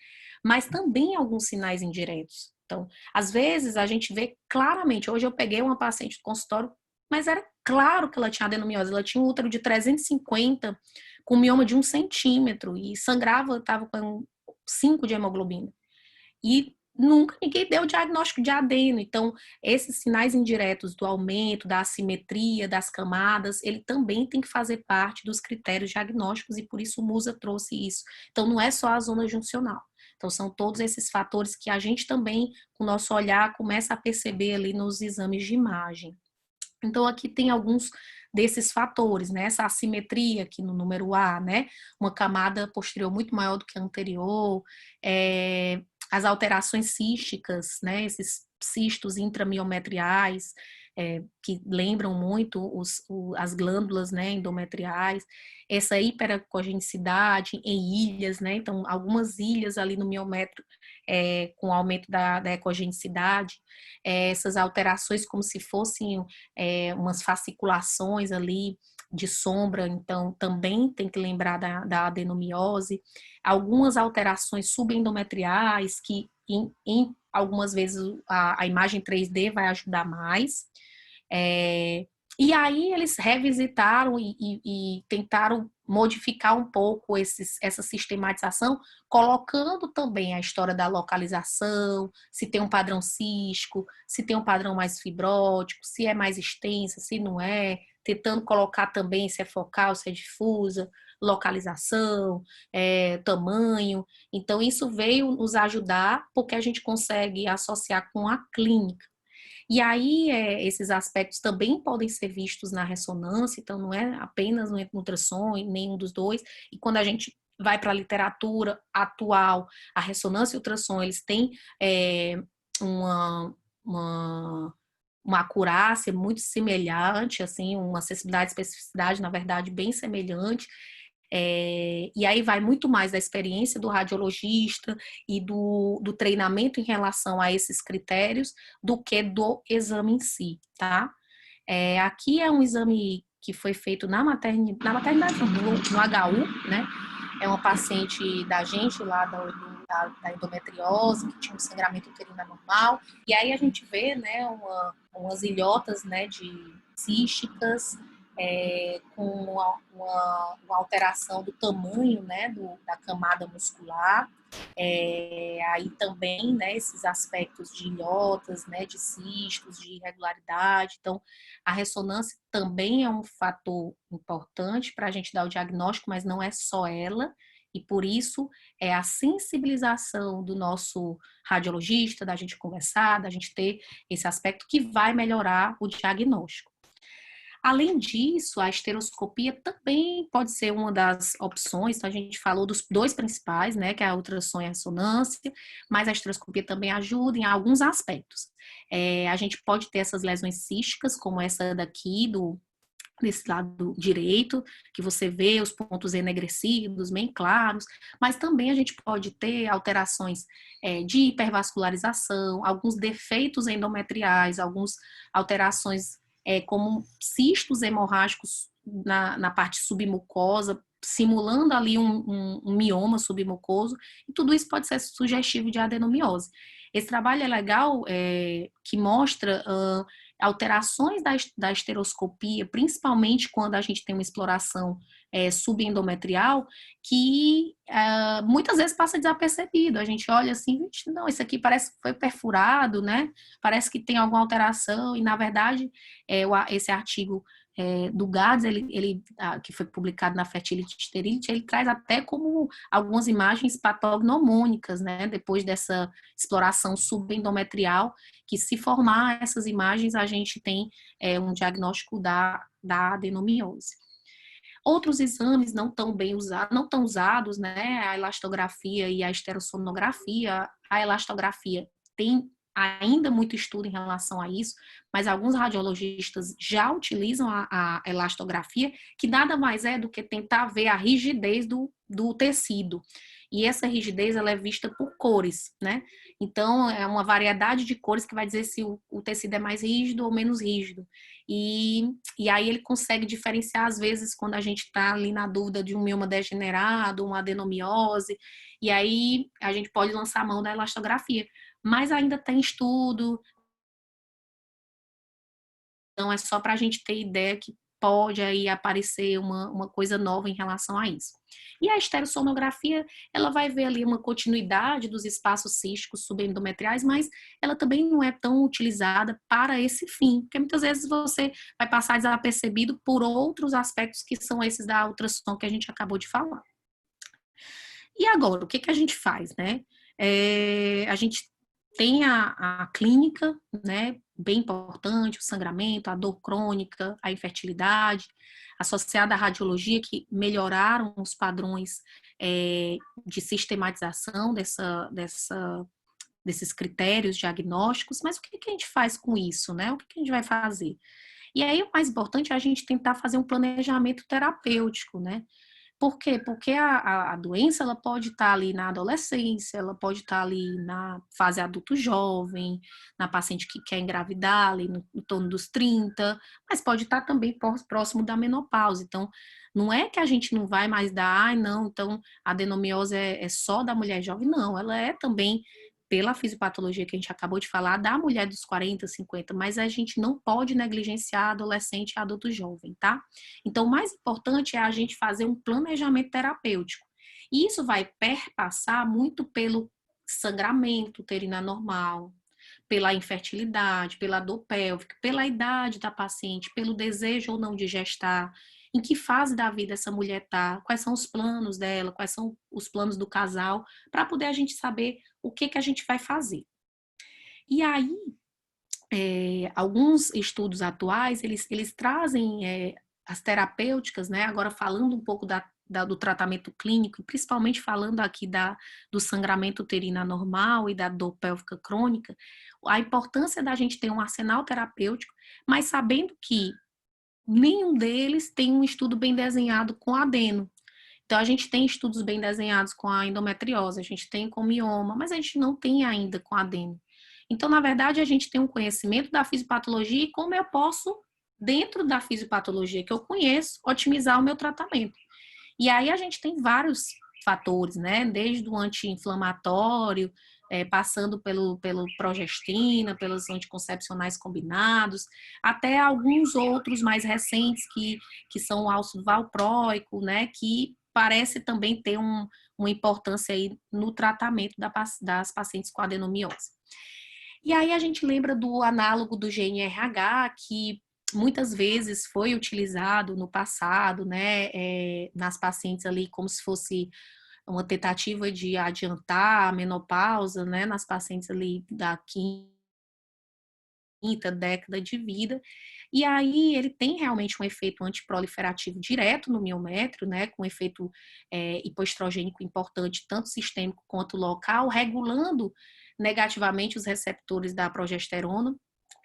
mas também alguns sinais indiretos. Então, às vezes a gente vê claramente, hoje eu peguei uma paciente do consultório, mas era claro que ela tinha adenomiose, ela tinha um útero de 350 com mioma de 1 centímetro e sangrava, estava com 5 de hemoglobina. E nunca ninguém deu o diagnóstico de adeno. Então, esses sinais indiretos do aumento, da assimetria, das camadas, ele também tem que fazer parte dos critérios diagnósticos e por isso o MUSA trouxe isso. Então, não é só a zona juncional. Então, são todos esses fatores que a gente também, com o nosso olhar, começa a perceber ali nos exames de imagem. Então, aqui tem alguns desses fatores, né? Essa assimetria aqui no número A, né? Uma camada posterior muito maior do que a anterior, as alterações císticas, né? Esses cistos intramiometriais, que lembram muito as glândulas, né, endometriais, essa hiperecogenicidade em ilhas, né? Então, algumas ilhas ali no miométrio com aumento da ecogenicidade, essas alterações como se fossem umas fasciculações ali de sombra, então também tem que lembrar da adenomiose, algumas alterações subendometriais que em algumas vezes a imagem 3D vai ajudar mais. E aí eles revisitaram e tentaram modificar um pouco essa sistematização, colocando também a história da localização, se tem um padrão cístico, se tem um padrão mais fibrótico, se é mais extensa, se não é, tentando colocar também se é focal, se é difusa, localização, tamanho. Então, isso veio nos ajudar porque a gente consegue associar com a clínica. E aí, esses aspectos também podem ser vistos na ressonância, então não é apenas no ultrassom, nenhum dos dois. E quando a gente vai para a literatura atual, a ressonância e o ultrassom, eles têm uma, uma, uma acurácia muito semelhante, assim, uma acessibilidade e especificidade, na verdade, bem semelhante. E aí vai muito mais da experiência do radiologista e do treinamento em relação a esses critérios do que do exame em si, tá? Aqui é um exame que foi feito na maternidade, no HU, né? É uma paciente da gente lá da endometriose, que tinha um sangramento uterino anormal, e aí a gente vê, né, umas ilhotas, né, de císticas, com uma alteração do tamanho, né, da camada muscular, aí também, né, esses aspectos de ilhotas, né, de cistos, de irregularidade. Então, a ressonância também é um fator importante para a gente dar o diagnóstico, mas não é só ela, e por isso é a sensibilização do nosso radiologista, da gente conversar, da gente ter esse aspecto que vai melhorar o diagnóstico. Além disso, a esteroscopia também pode ser uma das opções. Então, a gente falou dos dois principais, né, que é a ultrassom e a ressonância, mas a esteroscopia também ajuda em alguns aspectos. A gente pode ter essas lesões císticas, como essa daqui, desse lado direito, que você vê os pontos enegrecidos, bem claros, mas também a gente pode ter alterações de hipervascularização, alguns defeitos endometriais, algumas alterações como cistos hemorrágicos na parte submucosa, simulando ali um mioma submucoso, e tudo isso pode ser sugestivo de adenomiose. Esse trabalho é legal, que mostra alterações da esteroscopia, principalmente quando a gente tem uma exploração subendometrial, que muitas vezes passa desapercebido. A gente olha assim, não, isso aqui parece que foi perfurado, né? Parece que tem alguma alteração, e na verdade, esse artigo do GADS, que foi publicado na Fertility Sterility, ele traz até como algumas imagens patognomônicas, né? Depois dessa exploração subendometrial, que se formar essas imagens, a gente tem um diagnóstico da adenomiose. Outros exames não tão bem usados, não tão usados, né? A elastografia e a esterosonografia. A elastografia tem ainda muito estudo em relação a isso, mas alguns radiologistas já utilizam a elastografia, que nada mais é do que tentar ver a rigidez do tecido. E essa rigidez, ela é vista por cores, né? Então, é uma variedade de cores que vai dizer se o tecido é mais rígido ou menos rígido. E aí ele consegue diferenciar, às vezes, quando a gente está ali na dúvida de um mioma degenerado, uma adenomiose, e aí a gente pode lançar a mão da elastografia. Mas ainda tem estudo, então é só para a gente ter ideia que pode aí aparecer uma coisa nova em relação a isso. E a esterosonografia, ela vai ver ali uma continuidade dos espaços císticos subendometriais, mas ela também não é tão utilizada para esse fim, porque muitas vezes você vai passar desapercebido por outros aspectos que são esses da ultrassom que a gente acabou de falar. E agora, o que a gente faz, né? A gente tem a clínica, né, bem importante, o sangramento, a dor crônica, a infertilidade, associada à radiologia, que melhoraram os padrões de sistematização desses critérios diagnósticos, mas o que a gente faz com isso, né? O que a gente vai fazer? E aí o mais importante é a gente tentar fazer um planejamento terapêutico, né? Por quê? Porque a doença, ela pode estar ali na adolescência, ela pode estar ali na fase adulto jovem, na paciente que quer engravidar ali em torno dos 30, mas pode estar também próximo da menopausa. Então, não é que a gente não vai mais dar, não, então a adenomiose é só da mulher jovem, não, ela é também pela fisiopatologia que a gente acabou de falar, da mulher dos 40, 50, mas a gente não pode negligenciar adolescente e adulto jovem, tá? Então, o mais importante é a gente fazer um planejamento terapêutico. E isso vai perpassar muito pelo sangramento uterino anormal, pela infertilidade, pela dor pélvica, pela idade da paciente, pelo desejo ou não de gestar, em que fase da vida essa mulher está, quais são os planos dela, quais são os planos do casal, para poder a gente saber o que a gente vai fazer. E aí, alguns estudos atuais, eles trazem as terapêuticas, né? Agora falando um pouco do tratamento clínico, e principalmente falando aqui do sangramento uterino anormal e da dor pélvica crônica, a importância da gente ter um arsenal terapêutico, mas sabendo que nenhum deles tem um estudo bem desenhado com adeno. Então, a gente tem estudos bem desenhados com a endometriose, a gente tem com mioma, mas a gente não tem ainda com adeno. Então, na verdade, a gente tem um conhecimento da fisiopatologia e como eu posso, dentro da fisiopatologia que eu conheço, otimizar o meu tratamento. E aí a gente tem vários fatores, né? Desde o anti-inflamatório, passando pelo progestina, pelos anticoncepcionais combinados, até alguns outros mais recentes que são o ácido valproico, né? Que parece também ter uma importância aí no tratamento das pacientes com adenomiose. E aí a gente lembra do análogo do GNRH, que muitas vezes foi utilizado no passado, né, nas pacientes ali como se fosse uma tentativa de adiantar a menopausa, né, nas pacientes ali da quinta década de vida. E aí ele tem realmente um efeito antiproliferativo direto no miométrio, né, com efeito hipoestrogênico importante, tanto sistêmico quanto local, regulando negativamente os receptores da progesterona,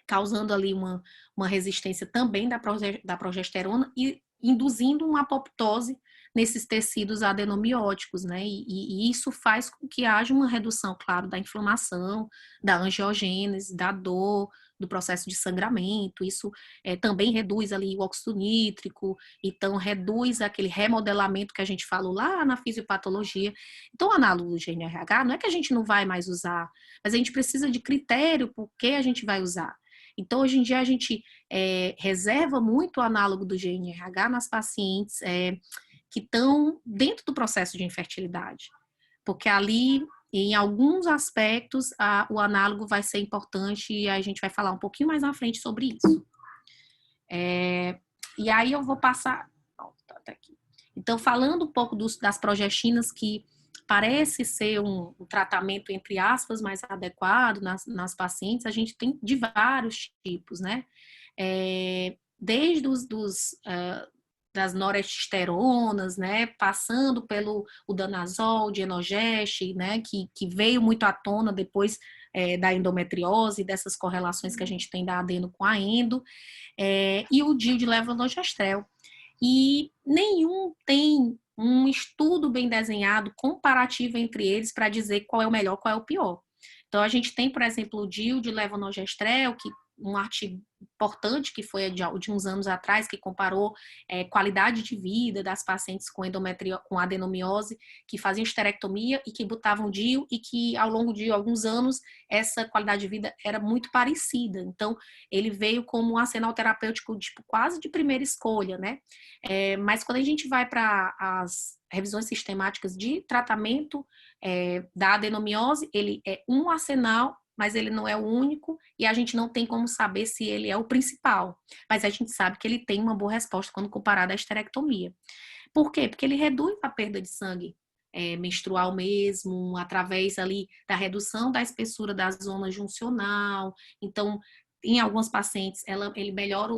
causando ali uma resistência também da progesterona e induzindo uma apoptose nesses tecidos adenomióticos, né? E isso faz com que haja uma redução, claro, da inflamação, da angiogênese, da dor, do processo de sangramento. Isso também reduz ali o óxido nítrico, então reduz aquele remodelamento que a gente falou lá na fisiopatologia. Então, o análogo do GNRH não é que a gente não vai mais usar, mas a gente precisa de critério por que a gente vai usar. Então, hoje em dia, a gente reserva muito o análogo do GNRH nas pacientes que estão dentro do processo de infertilidade, porque ali, em alguns aspectos, o análogo vai ser importante e a gente vai falar um pouquinho mais na frente sobre isso. E aí eu vou passar... Tá aqui. Então, falando um pouco das progestinas, que parece ser um tratamento, entre aspas, mais adequado nas pacientes, a gente tem de vários tipos, né? Desde das noresteronas, né, passando pelo o danazol, o dienogeste, né, que veio muito à tona depois da endometriose, dessas correlações que a gente tem da adeno com a endo, e o DIU de levonorgestrel. E nenhum tem um estudo bem desenhado, comparativo entre eles, para dizer qual é o melhor, qual é o pior. Então, a gente tem, por exemplo, o DIU de levonorgestrel, que um artigo importante que foi de uns anos atrás, que comparou qualidade de vida das pacientes com adenomiose, que faziam esterectomia e que botavam DIU, e que ao longo de alguns anos essa qualidade de vida era muito parecida. Então, ele veio como um arsenal terapêutico tipo, quase de primeira escolha, né? Mas quando a gente vai para as revisões sistemáticas de tratamento da adenomiose, ele é um arsenal, mas ele não é o único, e a gente não tem como saber se ele é o principal. Mas a gente sabe que ele tem uma boa resposta quando comparado à esterectomia. Por quê? Porque ele reduz a perda de sangue menstrual mesmo, através ali da redução da espessura da zona juncional. Então, em algumas pacientes, ele melhora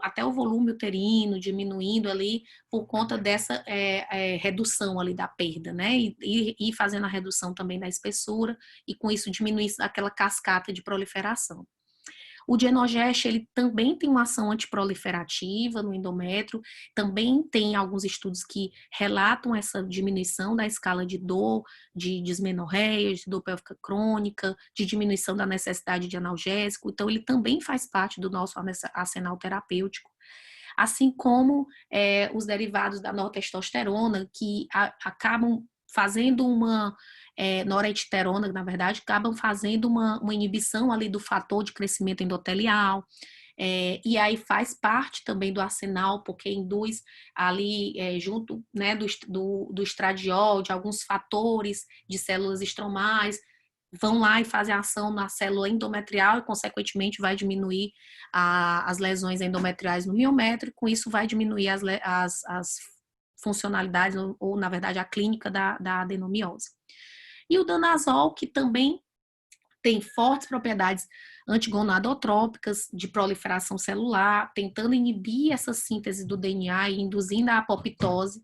até o volume uterino, diminuindo ali por conta dessa redução ali da perda, né? E fazendo a redução também da espessura, e com isso diminuir aquela cascata de proliferação. O dienogeste, ele também tem uma ação antiproliferativa no endométrio, também tem alguns estudos que relatam essa diminuição da escala de dor, de dismenorreia, de dor pélvica crônica, de diminuição da necessidade de analgésico, então ele também faz parte do nosso arsenal terapêutico. Assim como os derivados da nortestosterona, que acabam fazendo uma noraditerona, na verdade, acabam fazendo uma inibição ali do fator de crescimento endotelial, e aí faz parte também do arsenal, porque induz ali, junto, né, do estradiol, de alguns fatores de células estromais, vão lá e fazem ação na célula endometrial e, consequentemente, vai diminuir as lesões endometriais no miométrio, com isso vai diminuir as funcionalidades, ou, na verdade, a clínica da adenomiose. E o danazol, que também tem fortes propriedades antigonadotrópicas, de proliferação celular, tentando inibir essa síntese do DNA e induzindo a apoptose.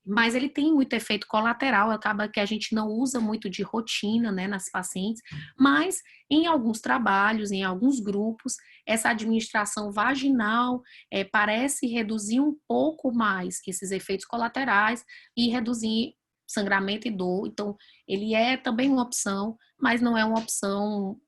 Mas ele tem muito efeito colateral, acaba que a gente não usa muito de rotina, né, nas pacientes, mas em alguns trabalhos, em alguns grupos, essa administração vaginal parece reduzir um pouco mais esses efeitos colaterais e reduzir sangramento e dor. Então, ele é também uma opção, mas não é uma opção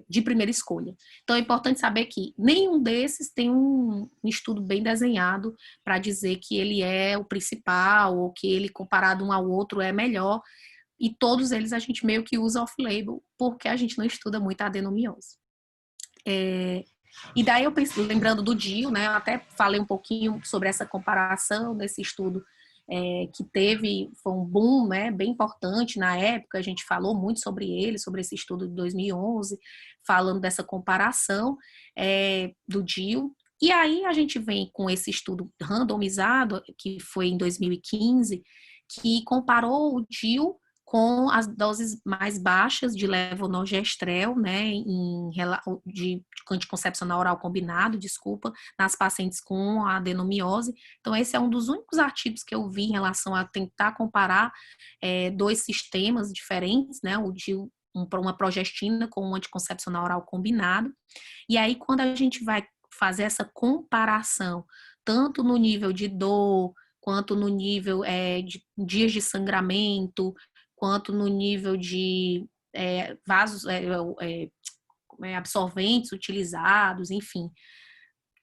de primeira escolha. Então, é importante saber que nenhum desses tem um estudo bem desenhado para dizer que ele é o principal, ou que ele, comparado um ao outro, é melhor. E todos eles a gente meio que usa off-label, porque a gente não estuda muito a adenomiose. E daí eu pensei, lembrando do DIU, né, eu até falei um pouquinho sobre essa comparação desse estudo que foi um boom, né, bem importante na época, a gente falou muito sobre ele, sobre esse estudo de 2011, falando dessa comparação do DIU. E aí a gente vem com esse estudo randomizado, que foi em 2015, que comparou o DIU com as doses mais baixas de levonorgestrel, né, de anticoncepcional oral combinado, nas pacientes com adenomiose. Então, esse é um dos únicos artigos que eu vi em relação a tentar comparar dois sistemas diferentes, né, o de uma progestina com um anticoncepcional oral combinado. E aí, quando a gente vai fazer essa comparação, tanto no nível de dor, quanto no nível de dias de sangramento, quanto no nível de vasos, absorventes utilizados, enfim.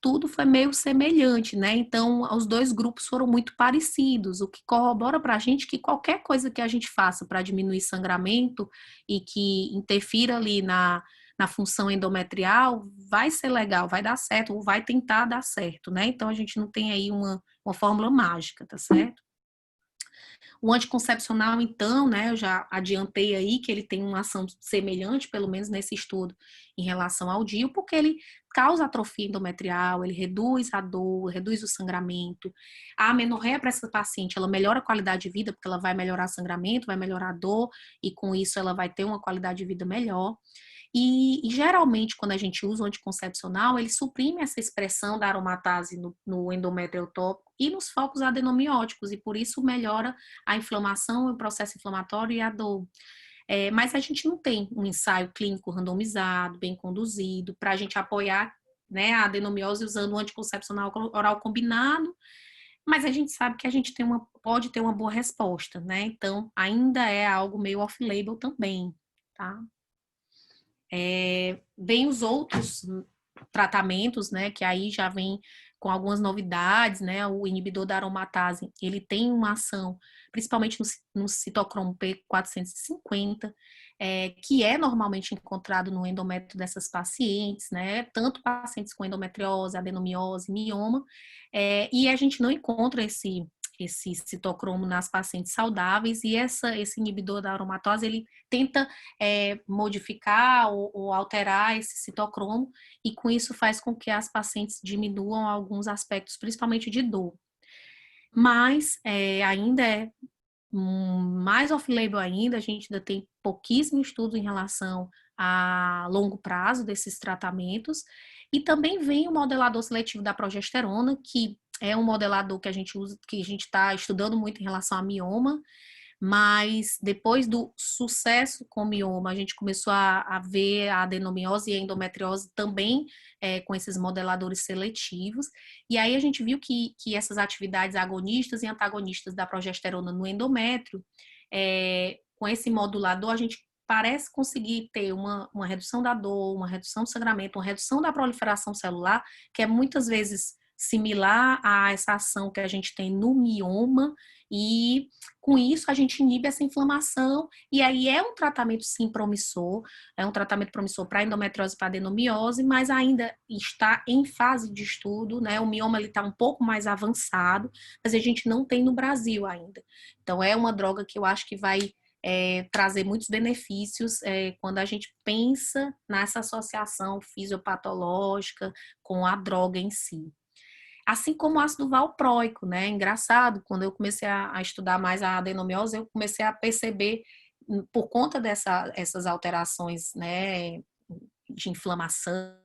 Tudo foi meio semelhante, né? Então, os dois grupos foram muito parecidos, o que corrobora para a gente que qualquer coisa que a gente faça para diminuir sangramento e que interfira ali na função endometrial, vai ser legal, vai dar certo, ou vai tentar dar certo, né? Então, a gente não tem aí uma fórmula mágica, tá certo? O anticoncepcional, então, né, eu já adiantei aí que ele tem uma ação semelhante, pelo menos nesse estudo, em relação ao DIU, porque ele causa atrofia endometrial, ele reduz a dor, reduz o sangramento. A amenorreia para essa paciente, ela melhora a qualidade de vida, porque ela vai melhorar o sangramento, vai melhorar a dor, e com isso ela vai ter uma qualidade de vida melhor. E geralmente, quando a gente usa o anticoncepcional, ele suprime essa expressão da aromatase no endométrio eutópico e nos focos adenomióticos, e por isso melhora a inflamação, o processo inflamatório e a dor. Mas a gente não tem um ensaio clínico randomizado, bem conduzido, para a gente apoiar, né, a adenomiose usando o anticoncepcional oral combinado, mas a gente sabe que a gente pode ter uma boa resposta, né? Então, ainda é algo meio off-label também, tá? Vem os outros tratamentos, né, que aí já vem com algumas novidades, né, o inibidor da aromatase, ele tem uma ação, principalmente no citocromo P450, que é normalmente encontrado no endométrio dessas pacientes, né, tanto pacientes com endometriose, adenomiose, mioma, e a gente não encontra esse citocromo nas pacientes saudáveis, e esse inibidor da aromatase, ele tenta modificar ou alterar esse citocromo, e com isso faz com que as pacientes diminuam alguns aspectos, principalmente de dor. Mas ainda é mais off-label ainda, a gente ainda tem pouquíssimo estudo em relação a longo prazo desses tratamentos, e também vem o modelador seletivo da progesterona, que é um modelador que a gente usa, que a gente está estudando muito em relação a mioma, mas depois do sucesso com mioma, a gente começou a ver a adenomiose e a endometriose também com esses modeladores seletivos, e aí a gente viu que essas atividades agonistas e antagonistas da progesterona no endométrio, com esse modulador, a gente parece conseguir ter uma redução da dor, uma redução do sangramento, uma redução da proliferação celular, que é muitas vezes similar a essa ação que a gente tem no mioma, e com isso a gente inibe essa inflamação, e aí é um tratamento sim promissor, é um tratamento promissor para endometriose e para adenomiose, mas ainda está em fase de estudo, né? O mioma está um pouco mais avançado, mas a gente não tem no Brasil ainda. Então é uma droga que eu acho que vai trazer muitos benefícios quando a gente pensa nessa associação fisiopatológica com a droga em si. Assim como o ácido valproico, né? Engraçado, quando eu comecei a estudar mais a adenomiose, eu comecei a perceber, por conta dessas alterações, né, de inflamação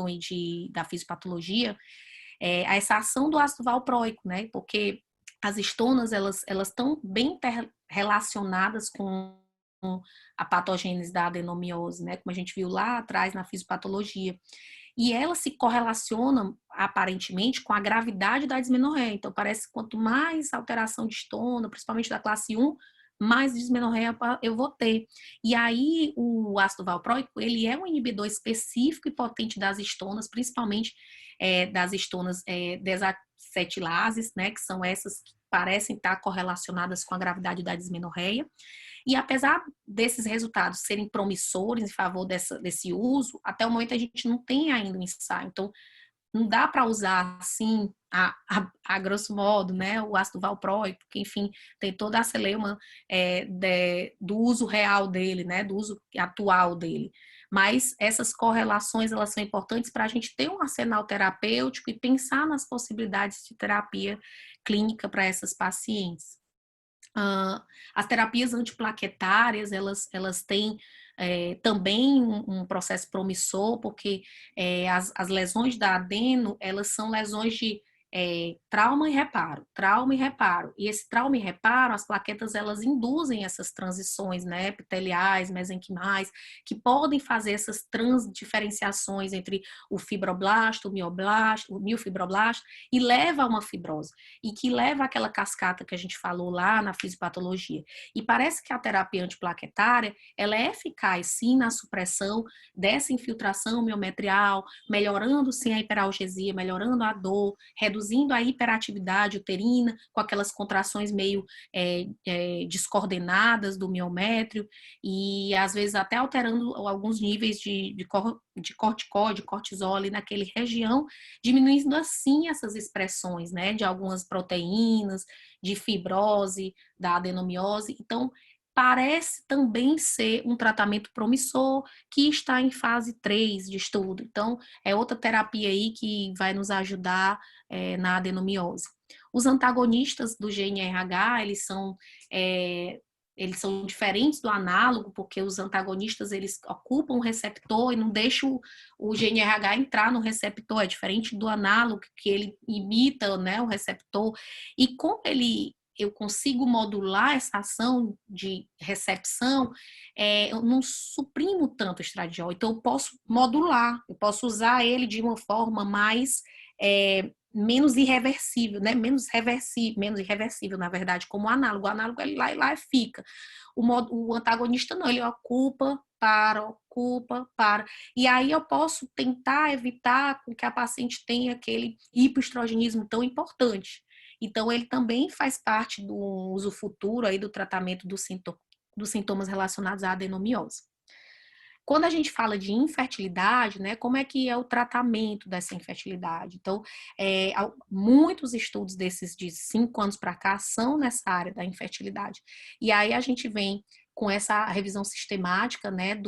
e da fisiopatologia, essa ação do ácido valproico, né? Porque as estonas, elas estão bem relacionadas com a patogênese da adenomiose, né? Como a gente viu lá atrás na fisiopatologia. E ela se correlaciona, aparentemente, com a gravidade da dismenorreia. Então, parece que quanto mais alteração de estona, principalmente da classe 1, mais dismenorreia eu vou ter. E aí, o ácido valproico, ele é um inibidor específico e potente das estonas, principalmente das estonas desacetilases, né, que são essas que parecem estar correlacionadas com a gravidade da dismenorreia. E apesar desses resultados serem promissores em favor desse uso, até o momento a gente não tem ainda um ensaio. Então, não dá para usar assim, a grosso modo, né, o ácido valproico, porque, enfim, tem toda a celeuma do uso real dele, né, do uso atual dele. Mas essas correlações, elas são importantes para a gente ter um arsenal terapêutico e pensar nas possibilidades de terapia clínica para essas pacientes. As terapias antiplaquetárias, elas têm também um processo promissor, porque as lesões da adeno, elas são lesões de trauma e reparo, trauma e reparo. E esse trauma e reparo, as plaquetas, elas induzem essas transições, né, epiteliais, mesenquimais, que podem fazer essas transdiferenciações entre o fibroblasto, o mioblasto, o miofibroblast, e leva a uma fibrose, e que leva àquela cascata que a gente falou lá na fisiopatologia. E parece que a terapia antiplaquetária, ela é eficaz, sim, na supressão dessa infiltração miometrial, melhorando, sim, a hiperalgesia, melhorando a dor, reduzindo a hiperatividade uterina, com aquelas contrações meio descoordenadas do miométrio, e às vezes até alterando alguns níveis de corticóide, cortisol ali naquele região, diminuindo assim essas expressões, né, de algumas proteínas, de fibrose, da adenomiose. Então, parece também ser um tratamento promissor que está em fase 3 de estudo. Então, é outra terapia aí que vai nos ajudar na adenomiose. Os antagonistas do GNRH, eles são diferentes do análogo, porque os antagonistas, eles ocupam o receptor e não deixam o GNRH entrar no receptor, é diferente do análogo, que ele imita, né, o receptor, e como eu consigo modular essa ação de recepção, eu não suprimo tanto o estradiol, então eu posso modular, eu posso usar ele de uma forma mais menos irreversível, né? Menos irreversível, na verdade, como o análogo. O análogo, ele lá e lá fica. O antagonista não, ele ocupa, para. E aí eu posso tentar evitar que a paciente tenha aquele hipoestrogenismo tão importante. Então, ele também faz parte do uso futuro aí do tratamento dos sintomas relacionados à adenomiose. Quando a gente fala de infertilidade, né, como é que é o tratamento dessa infertilidade? Então, muitos estudos desses de 5 anos para cá são nessa área da infertilidade. E aí a gente vem com essa revisão sistemática, né,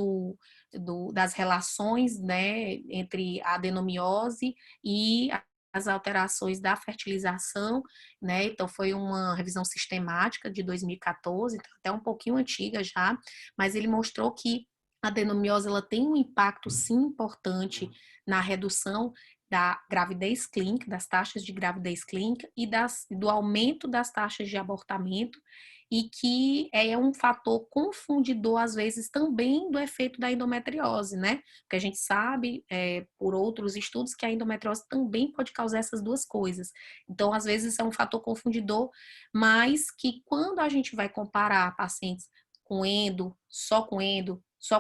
das relações, né, entre a adenomiose e as alterações da fertilização, né? Então foi uma revisão sistemática de 2014, então até um pouquinho antiga já, mas ele mostrou que a adenomiose, ela tem um impacto, sim, importante na redução da gravidez clínica, das taxas de gravidez clínica e do aumento das taxas de abortamento, e que é um fator confundidor, às vezes, também do efeito da endometriose, né? Porque a gente sabe, por outros estudos, que a endometriose também pode causar essas duas coisas. Então, às vezes, é um fator confundidor, mas que quando a gente vai comparar pacientes com endo, só com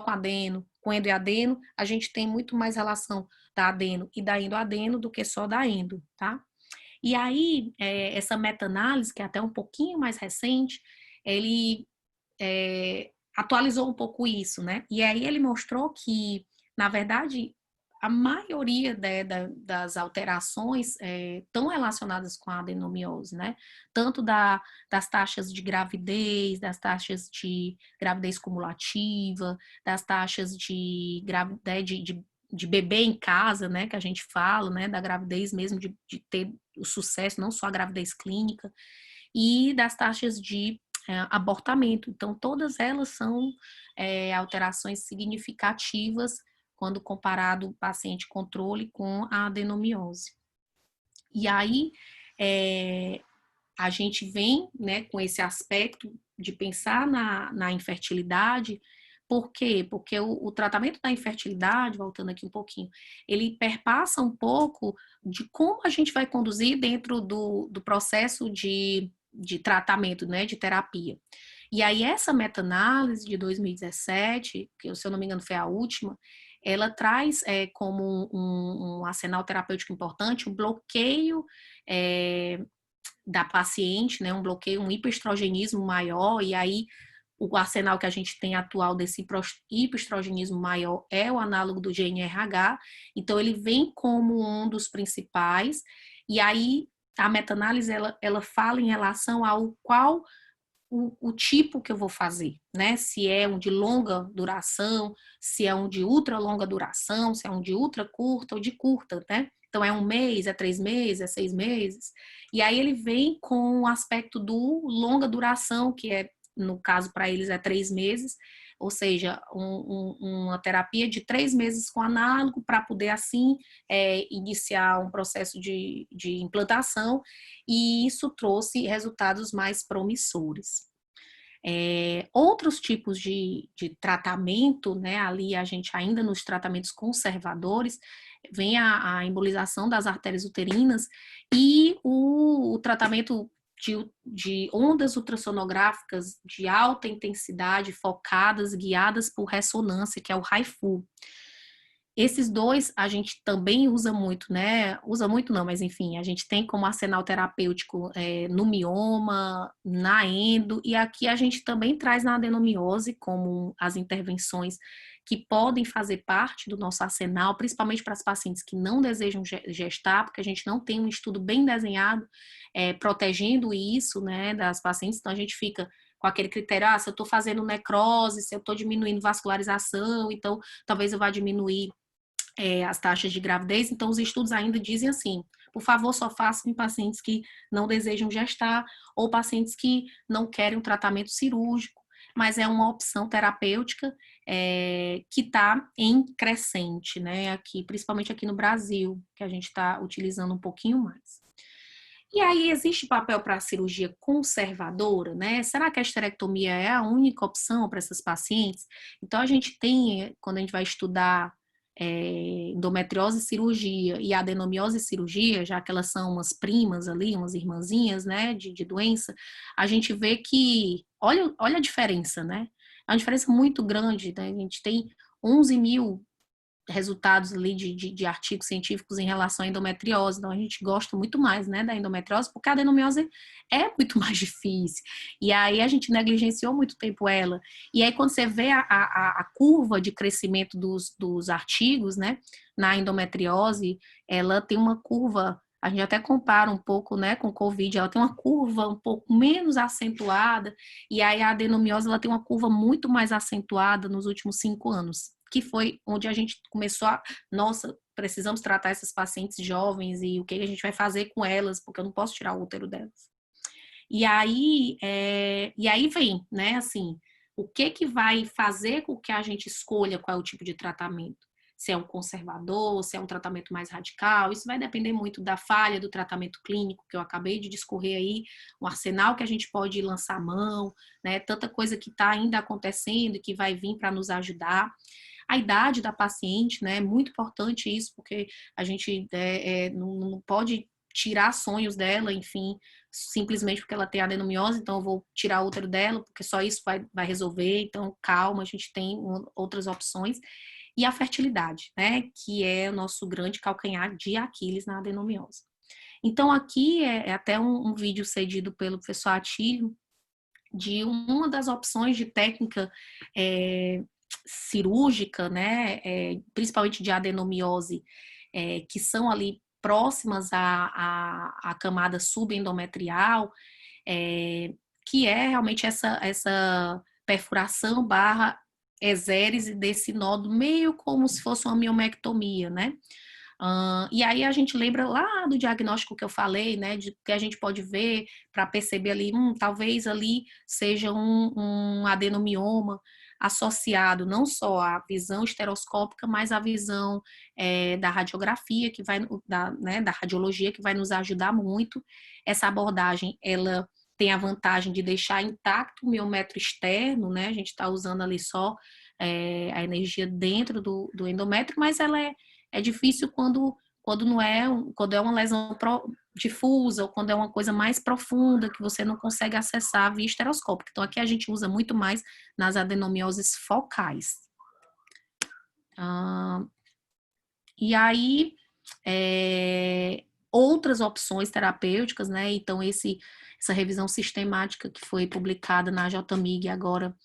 adeno, com endo e adeno, a gente tem muito mais relação da adeno e da endo-adeno do que só da endo, tá? E aí, essa meta-análise, que é até um pouquinho mais recente, ele atualizou um pouco isso, né? E aí ele mostrou que, na verdade, a maioria das alterações estão relacionadas com a adenomiose, né? Tanto das taxas de gravidez, das taxas de gravidez cumulativa, das taxas de bebê em casa, né? Que a gente fala, né? Da gravidez mesmo, de ter o sucesso, não só a gravidez clínica, e das taxas de abortamento. Então, todas elas são alterações significativas quando comparado o paciente controle com a adenomiose. E aí, a gente vem, né, com esse aspecto de pensar na infertilidade. Por quê? Porque o tratamento da infertilidade, voltando aqui um pouquinho, ele perpassa um pouco de como a gente vai conduzir dentro do processo de tratamento, né, de terapia. E aí essa meta-análise de 2017, que se eu não me engano foi a última, ela traz como um arsenal terapêutico importante o bloqueio da paciente, né, um bloqueio, um hipoestrogenismo maior, e aí o arsenal que a gente tem atual desse hipoestrogenismo maior é o análogo do GNRH, então ele vem como um dos principais, e aí a meta-análise ela fala em relação ao qual o tipo que eu vou fazer, né? Se é um de longa duração, se é um de ultra longa duração, se é um de ultra curta ou de curta, né? Então, é 1 mês, é 3 meses, é 6 meses. E aí ele vem com o aspecto do longa duração, que no caso para eles é 3 meses, ou seja, uma terapia de 3 meses com análogo para poder, assim, iniciar um processo de implantação, e isso trouxe resultados mais promissores. Outros tipos de tratamento, né, ali a gente ainda nos tratamentos conservadores, vem a embolização das artérias uterinas e o tratamento de ondas ultrassonográficas de alta intensidade, focadas, guiadas por ressonância, que é o HIFU. Esses dois a gente também usa muito, né? Usa muito não, mas enfim, a gente tem como arsenal terapêutico no mioma, na endo, e aqui a gente também traz na adenomiose como as intervenções que podem fazer parte do nosso arsenal, principalmente para as pacientes que não desejam gestar, porque a gente não tem um estudo bem desenhado protegendo isso, né, das pacientes, então a gente fica com aquele critério, se eu estou fazendo necrose, se eu estou diminuindo vascularização, então talvez eu vá diminuir as taxas de gravidez. Então, os estudos ainda dizem assim, por favor, só façam em pacientes que não desejam gestar ou pacientes que não querem um tratamento cirúrgico, mas é uma opção terapêutica que está em crescente, né? Aqui, principalmente aqui no Brasil, que a gente está utilizando um pouquinho mais. E aí, existe papel para a cirurgia conservadora, né? Será que a esterectomia é a única opção para essas pacientes? Então, a gente tem, quando a gente vai estudar endometriose e cirurgia e adenomiose e cirurgia, já que elas são umas primas ali, umas irmãzinhas, né, de doença, a gente vê que, olha a diferença, né? É uma diferença muito grande, né? A gente tem 11 mil resultados ali de artigos científicos em relação à endometriose, então a gente gosta muito mais, né, da endometriose, porque a adenomiose é muito mais difícil, e aí a gente negligenciou muito tempo ela, e aí quando você vê a curva de crescimento dos artigos, né, na endometriose, ela tem uma curva, a gente até compara um pouco, né, com o Covid, ela tem uma curva um pouco menos acentuada, e aí a adenomiose, ela tem uma curva muito mais acentuada nos últimos 5 anos, que foi onde a gente começou nossa, precisamos tratar essas pacientes jovens e o que a gente vai fazer com elas, porque eu não posso tirar o útero delas. E aí vem, né, assim, o que vai fazer com que a gente escolha qual é o tipo de tratamento? Se é um conservador, se é um tratamento mais radical, isso vai depender muito da falha do tratamento clínico, que eu acabei de discorrer aí, um arsenal que a gente pode lançar mão, né, tanta coisa que está ainda acontecendo e que vai vir para nos ajudar. A idade da paciente, né, é muito importante isso, porque a gente não pode tirar sonhos dela, enfim, simplesmente porque ela tem adenomiose, então eu vou tirar o útero dela, porque só isso vai resolver, então calma, a gente tem outras opções. E a fertilidade, né, que é o nosso grande calcanhar de Aquiles na adenomiose. Então aqui é até um vídeo cedido pelo professor Atílio, de uma das opções de técnica cirúrgica, né, principalmente de adenomiose, que são ali próximas à camada subendometrial, que é realmente essa perfuração barra exérese desse nódulo, meio como se fosse uma miomectomia, né? E aí a gente lembra lá do diagnóstico que eu falei, né, de que a gente pode ver para perceber ali, talvez ali seja um adenomioma associado não só à visão estereoscópica, mas à visão da radiografia, que vai, da radiologia, que vai nos ajudar muito. Essa abordagem, ela tem a vantagem de deixar intacto o miométrio externo, né, a gente está usando ali só a energia dentro do endométrio, mas ela é difícil quando é uma lesão difusa ou quando é uma coisa mais profunda que você não consegue acessar via estereoscópica. Então, aqui a gente usa muito mais nas adenomioses focais. E aí, outras opções terapêuticas, né? Então, essa revisão sistemática que foi publicada na JMIG agora,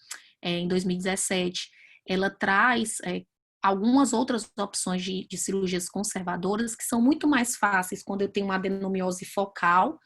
em 2017, ela traz algumas outras opções de cirurgias conservadoras que são muito mais fáceis quando eu tenho uma adenomiose focal,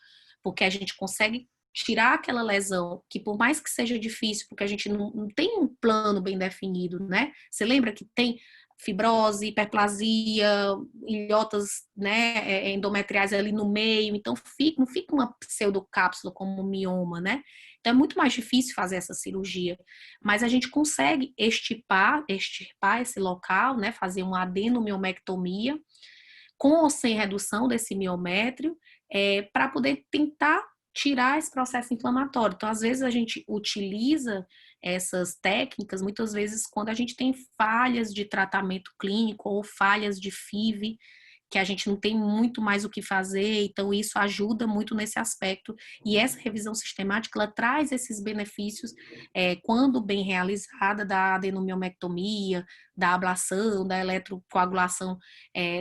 porque a gente consegue tirar aquela lesão, que por mais que seja difícil, porque a gente não tem um plano bem definido, né? Você lembra que tem fibrose, hiperplasia, ilhotas, né, endometriais ali no meio, então não fica uma pseudocápsula como um mioma, né? Então é muito mais difícil fazer essa cirurgia, mas a gente consegue extirpar esse local, né, fazer uma adenomiomectomia com ou sem redução desse miométrio, para poder tentar tirar esse processo inflamatório. Então, às vezes, a gente utiliza essas técnicas, muitas vezes, quando a gente tem falhas de tratamento clínico ou falhas de FIV, que a gente não tem muito mais o que fazer, então isso ajuda muito nesse aspecto. E essa revisão sistemática, ela traz esses benefícios, quando bem realizada, da adenomiomectomia, da ablação, da eletrocoagulação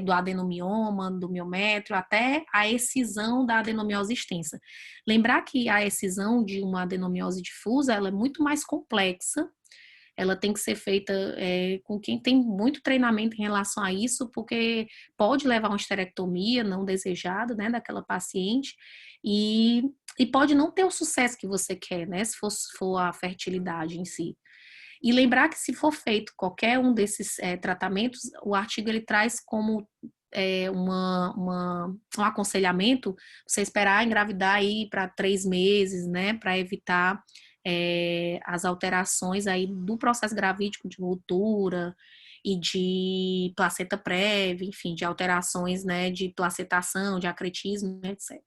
do adenomioma, do miométrio, até a excisão da adenomiose extensa. Lembrar que a excisão de uma adenomiose difusa, ela é muito mais complexa, ela tem que ser feita com quem tem muito treinamento em relação a isso, porque pode levar a uma esterectomia não desejada, né, daquela paciente, e pode não ter o sucesso que você quer, né, se for a fertilidade em si. E lembrar que se for feito qualquer um desses tratamentos, o artigo ele traz como um aconselhamento você esperar engravidar aí para 3 meses, né, para evitar as alterações aí do processo gravídico de ruptura e de placenta prévia, enfim, de alterações, né, de placentação, de acretismo, etc.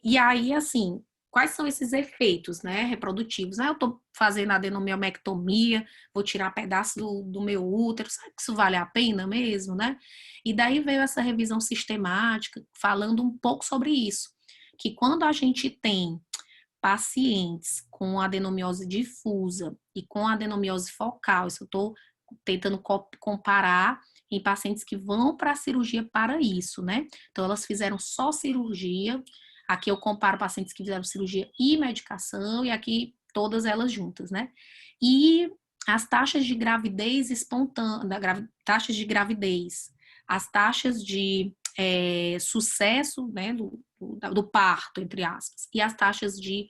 E aí, assim, quais são esses efeitos, né, reprodutivos? Eu tô fazendo adenomiomectomia, vou tirar pedaço do meu útero, sabe que isso vale a pena mesmo, né? E daí veio essa revisão sistemática falando um pouco sobre isso, que quando a gente tem pacientes com adenomiose difusa e com adenomiose focal, isso eu estou tentando comparar em pacientes que vão para a cirurgia para isso, né? Então, elas fizeram só cirurgia, aqui eu comparo pacientes que fizeram cirurgia e medicação, e aqui todas elas juntas, né? E as taxas de gravidez espontânea, taxas de gravidez, as taxas de sucesso, né, do parto, entre aspas, e as taxas de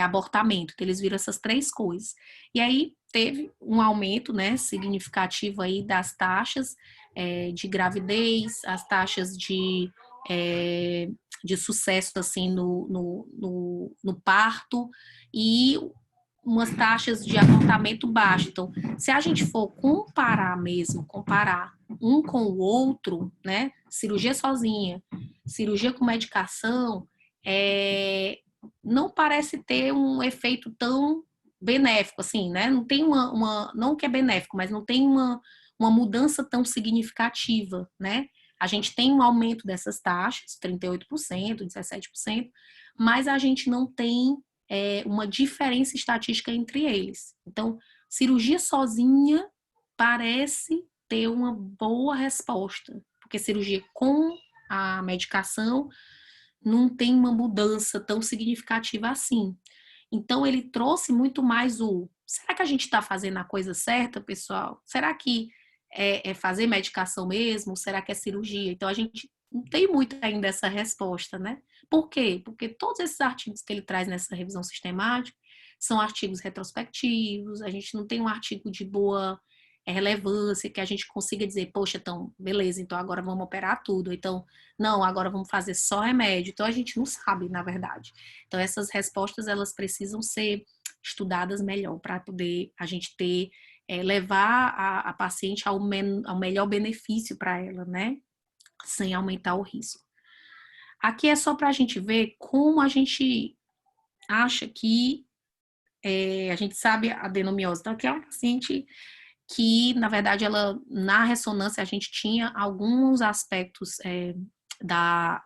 abortamento, então eles viram essas 3 coisas. E aí teve um aumento, né, significativo aí das taxas de gravidez, as taxas de sucesso, assim, no parto, e umas taxas de abortamento baixo. Então, se a gente for comparar um com o outro, né, cirurgia sozinha, cirurgia com medicação, não parece ter um efeito tão benéfico, assim, né? Não tem não que é benéfico, mas não tem uma mudança tão significativa, né? A gente tem um aumento dessas taxas, 38%, 17%, mas a gente não tem uma diferença estatística entre eles. Então, cirurgia sozinha parece ter uma boa resposta, porque cirurgia com a medicação não tem uma mudança tão significativa assim. Então, ele trouxe muito mais será que a gente está fazendo a coisa certa, pessoal? Será que é fazer medicação mesmo? Será que é cirurgia? Então, a gente não tem muito ainda essa resposta, né? Por quê? Porque todos esses artigos que ele traz nessa revisão sistemática são artigos retrospectivos, a gente não tem um artigo de boa relevância, que a gente consiga dizer, poxa, então, beleza, então agora vamos operar tudo. Então, não, agora vamos fazer só remédio. Então, a gente não sabe, na verdade. Então, essas respostas, elas precisam ser estudadas melhor para poder a gente ter, levar a paciente ao melhor benefício para ela, né? Sem aumentar o risco. Aqui é só para a gente ver como a gente acha que a gente sabe a adenomiose. Então, aqui é uma paciente que, na verdade, na ressonância, a gente tinha alguns aspectos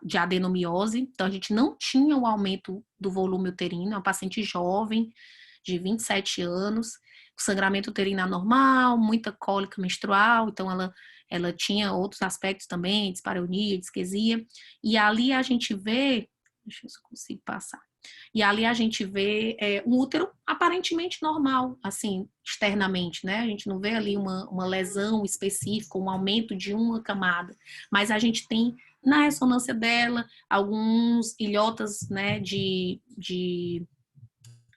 de adenomiose, então a gente não tinha o aumento do volume uterino, é uma paciente jovem, de 27 anos, sangramento uterino anormal, muita cólica menstrual, então ela tinha outros aspectos também, dispareunia, disquesia, e ali a gente vê, deixa eu ver se eu consigo passar, e ali a gente vê um útero aparentemente normal, assim, externamente, né? A gente não vê ali uma lesão específica, um aumento de uma camada, mas a gente tem na ressonância dela alguns ilhotas, né, de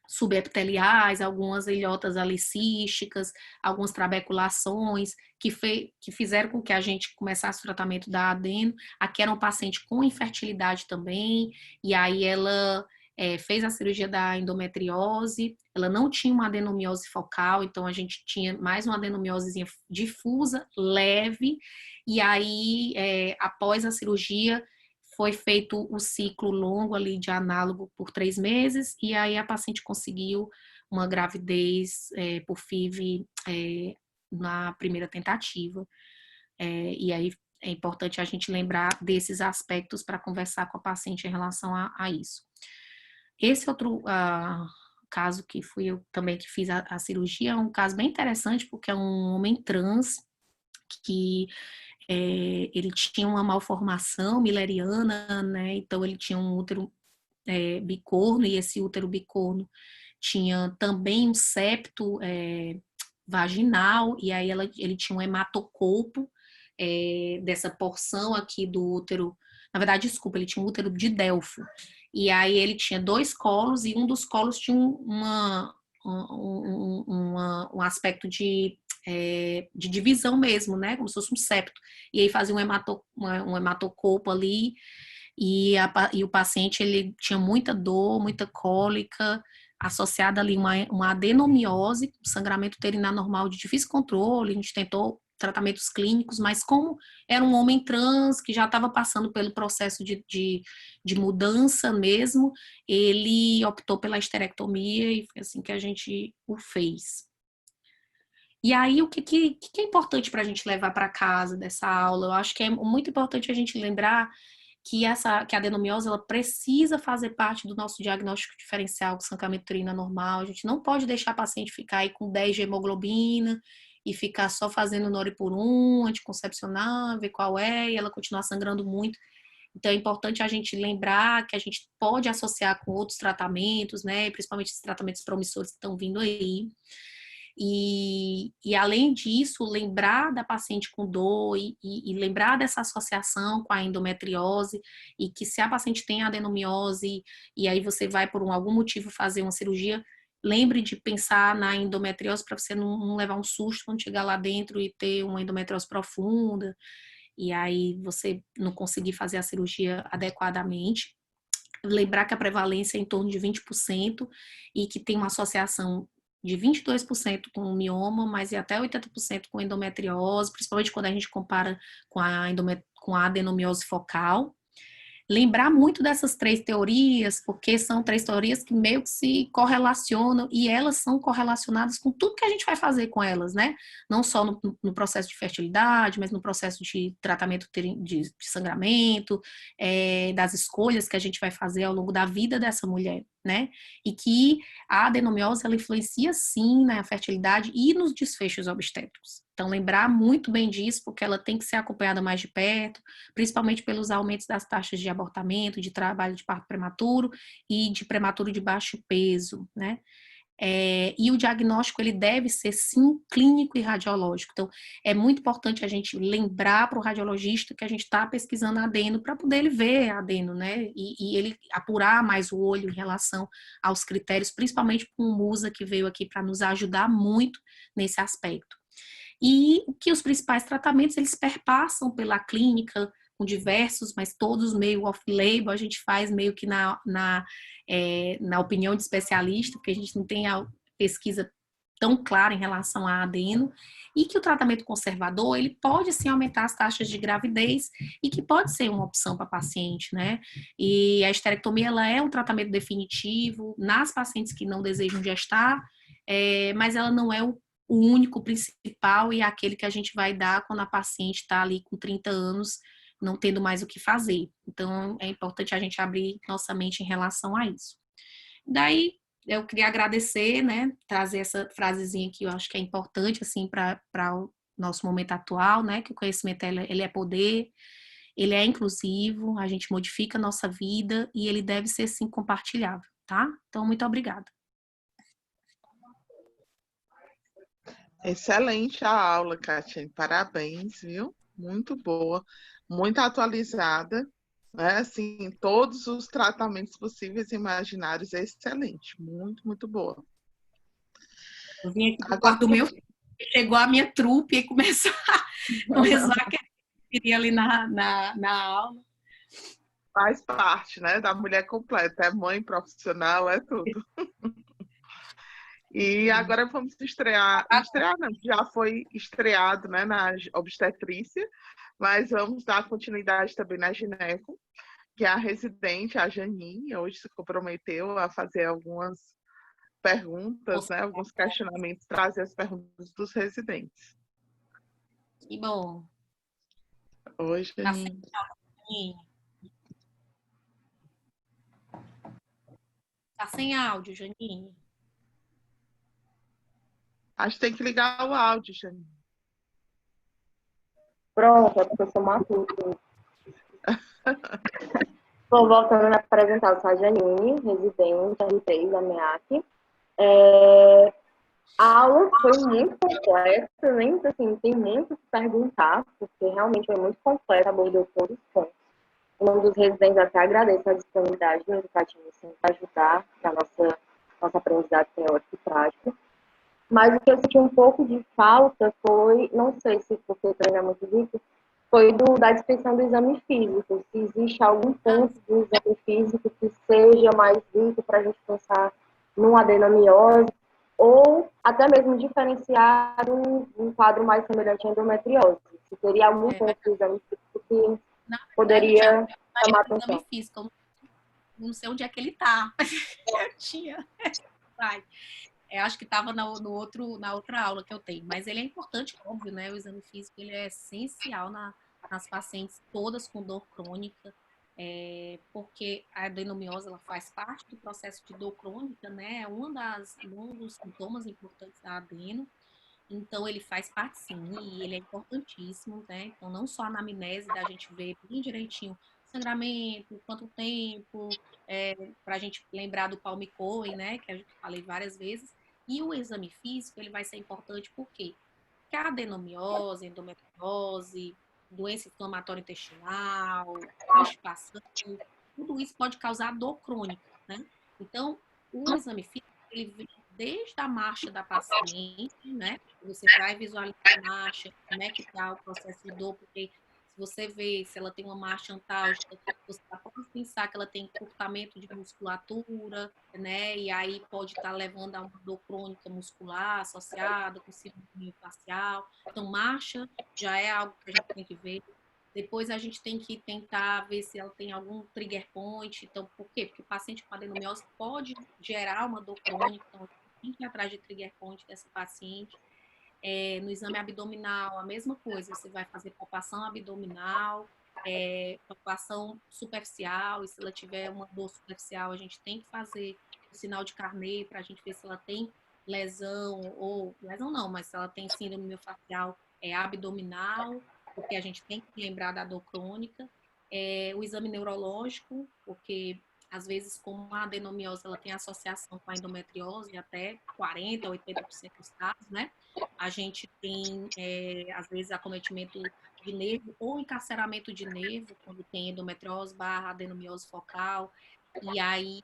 subepiteliais, algumas ilhotas ali císticas, algumas trabeculações, que fizeram com que a gente começasse o tratamento da adeno. Aqui era um paciente com infertilidade também, e aí ela fez a cirurgia da endometriose, ela não tinha uma adenomiose focal, então a gente tinha mais uma adenomiosezinha difusa, leve, e aí, após a cirurgia, foi feito o ciclo longo ali de análogo por 3 meses, e aí a paciente conseguiu uma gravidez por FIV na primeira tentativa. E aí é importante a gente lembrar desses aspectos para conversar com a paciente em relação a isso. Esse outro caso que fui eu também que fiz a cirurgia é um caso bem interessante, porque é um homem trans que ele tinha uma malformação mileriana, né? Então ele tinha um útero bicorno, e esse útero bicorno tinha também um septo vaginal, e aí ele tinha um hematocolpo dessa porção aqui do útero. Na verdade, desculpa, ele tinha um útero de Delfo. E aí ele tinha 2 colos, e um dos colos tinha um aspecto de divisão mesmo, né? Como se fosse um septo. E aí fazia um hematocolpo ali, e o paciente ele tinha muita dor, muita cólica, associada ali uma adenomiose, sangramento uterino anormal de difícil controle. A gente tentou tratamentos clínicos, mas como era um homem trans que já estava passando pelo processo de mudança mesmo, ele optou pela esterectomia, e foi assim que a gente o fez. E aí, o que é importante para a gente levar para casa dessa aula? Eu acho que é muito importante a gente lembrar que a adenomiose ela precisa fazer parte do nosso diagnóstico diferencial com sangramento uterino anormal. A gente não pode deixar a paciente ficar aí com 10 de hemoglobina e ficar só fazendo noripurum, anticoncepcional, ver qual é, e ela continuar sangrando muito. Então, é importante a gente lembrar que a gente pode associar com outros tratamentos, né? Principalmente esses tratamentos promissores que estão vindo aí. E além disso, lembrar da paciente com dor e lembrar dessa associação com a endometriose, e que se a paciente tem adenomiose e aí você vai por algum motivo fazer uma cirurgia, lembre de pensar na endometriose para você não levar um susto quando chegar lá dentro e ter uma endometriose profunda, e aí você não conseguir fazer a cirurgia adequadamente. Lembrar que a prevalência é em torno de 20% e que tem uma associação de 22% com mioma, mas é até 80% com endometriose, principalmente quando a gente compara com a adenomiose focal. Lembrar muito dessas 3 teorias, porque são 3 teorias que meio que se correlacionam, e elas são correlacionadas com tudo que a gente vai fazer com elas, né? Não só no processo de fertilidade, mas no processo de tratamento de sangramento, das escolhas que a gente vai fazer ao longo da vida dessa mulher, né? E que a adenomiose, ela influencia sim na fertilidade e nos desfechos obstétricos. Então, lembrar muito bem disso, porque ela tem que ser acompanhada mais de perto, principalmente pelos aumentos das taxas de abortamento, de trabalho de parto prematuro e de prematuro de baixo peso, né? E o diagnóstico, ele deve ser, sim, clínico e radiológico. Então, é muito importante a gente lembrar para o radiologista que a gente está pesquisando adeno, para poder ele ver adeno, né? E ele apurar mais o olho em relação aos critérios, principalmente com o Musa, que veio aqui para nos ajudar muito nesse aspecto. E que os principais tratamentos, eles perpassam pela clínica, com diversos, mas todos meio off-label, a gente faz meio que na opinião de especialista, porque a gente não tem a pesquisa tão clara em relação a adeno, e que o tratamento conservador, ele pode sim aumentar as taxas de gravidez, e que pode ser uma opção para a paciente, né? E a esterectomia, ela é um tratamento definitivo nas pacientes que não desejam gestar, mas ela não é o único, principal, e aquele que a gente vai dar quando a paciente está ali com 30 anos, não tendo mais o que fazer. Então, é importante a gente abrir nossa mente em relação a isso. Daí, eu queria agradecer, né, trazer essa frasezinha que eu acho que é importante, assim, para o nosso momento atual, né, que o conhecimento, ele é poder, ele é inclusivo, a gente modifica a nossa vida, e ele deve ser, sim, compartilhável, tá? Então, muito obrigada. Excelente a aula, Kátia. Parabéns, viu? Muito boa, muito atualizada, né? Assim, todos os tratamentos possíveis e imaginários, é excelente, muito, muito boa. Eu vim aqui pro Agora, quarto do meu filho, chegou a minha trupe e começou a querer ali na aula. faz parte, né, da mulher completa, é mãe profissional, é tudo. E agora vamos estrear não, já foi estreado, né, na obstetrícia, mas vamos dar continuidade também na gineco, que é a residente, a Janine, hoje se comprometeu a fazer algumas perguntas, né, alguns questionamentos, trazer as perguntas dos residentes. Que bom. Oi, Tá sem Janine. áudio, tá sem áudio, Janine. Acho que tem que ligar o áudio, Janine. Pronto, é porque eu sou matuta. Estou voltando a me apresentar, eu sou a Janine, residente R3 da MEAC. A aula foi muito completa, nem assim, tem muito o que perguntar, porque realmente foi muito completa, abordou todos os pontos. Em nome dos residentes, até agradeço a disponibilidade do educativo para ajudar na nossa aprendizagem teórica e prática. Mas o que eu senti um pouco de falta foi, não sei se porque treino é muito difícil, foi da descrição do exame físico. Se existe algum ponto do exame físico que seja mais rico para a gente pensar numa adenomiose, ou até mesmo diferenciar um quadro mais semelhante à endometriose. Se teria algum ponto do exame físico que poderia chamar atenção. Exame físico, eu não sei onde é que ele tá. Eu tinha. Vai. Acho que estava na outra aula que eu tenho, mas ele é importante, óbvio, né? O exame físico ele é essencial nas pacientes todas com dor crônica, porque a adenomiose ela faz parte do processo de dor crônica, né? É um dos sintomas importantes da adeno. Então, ele faz parte sim, e ele é importantíssimo, né? Então, não só a anamnese da gente ver bem direitinho sangramento, quanto tempo, para a gente lembrar do Palmicoen, né? Que eu falei várias vezes. E o exame físico, ele vai ser importante por quê? Porque a adenomiose, endometriose, doença inflamatória intestinal, constipação, tudo isso pode causar dor crônica, né? Então, o exame físico, ele vem desde a marcha da paciente, né? Você vai visualizar a marcha, como é que está o processo de dor, porque se você vê se ela tem uma marcha antálgica, você pode pensar que ela tem encurtamento de musculatura, né? E aí pode estar levando a uma dor crônica muscular associada com síndrome facial. Então, marcha já é algo que a gente tem que ver. Depois a gente tem que tentar ver se ela tem algum trigger point. Então, por quê? Porque o paciente com adenomiose pode gerar uma dor crônica. Então, a gente tem que ir atrás de trigger point dessa paciente. No exame abdominal, a mesma coisa. Você vai fazer palpação abdominal, palpação superficial. E se ela tiver uma dor superficial, a gente tem que fazer o sinal de Carney para a gente ver se ela tem lesão, ou lesão não, mas se ela tem síndrome miofascial abdominal, porque a gente tem que lembrar da dor crônica. O exame neurológico, porque às vezes, como a adenomiose ela tem associação com a endometriose, até 40% a 80% dos casos, né? A gente tem, às vezes, acometimento de nervo ou encarceramento de nervo, quando tem endometriose barra adenomiose focal, e aí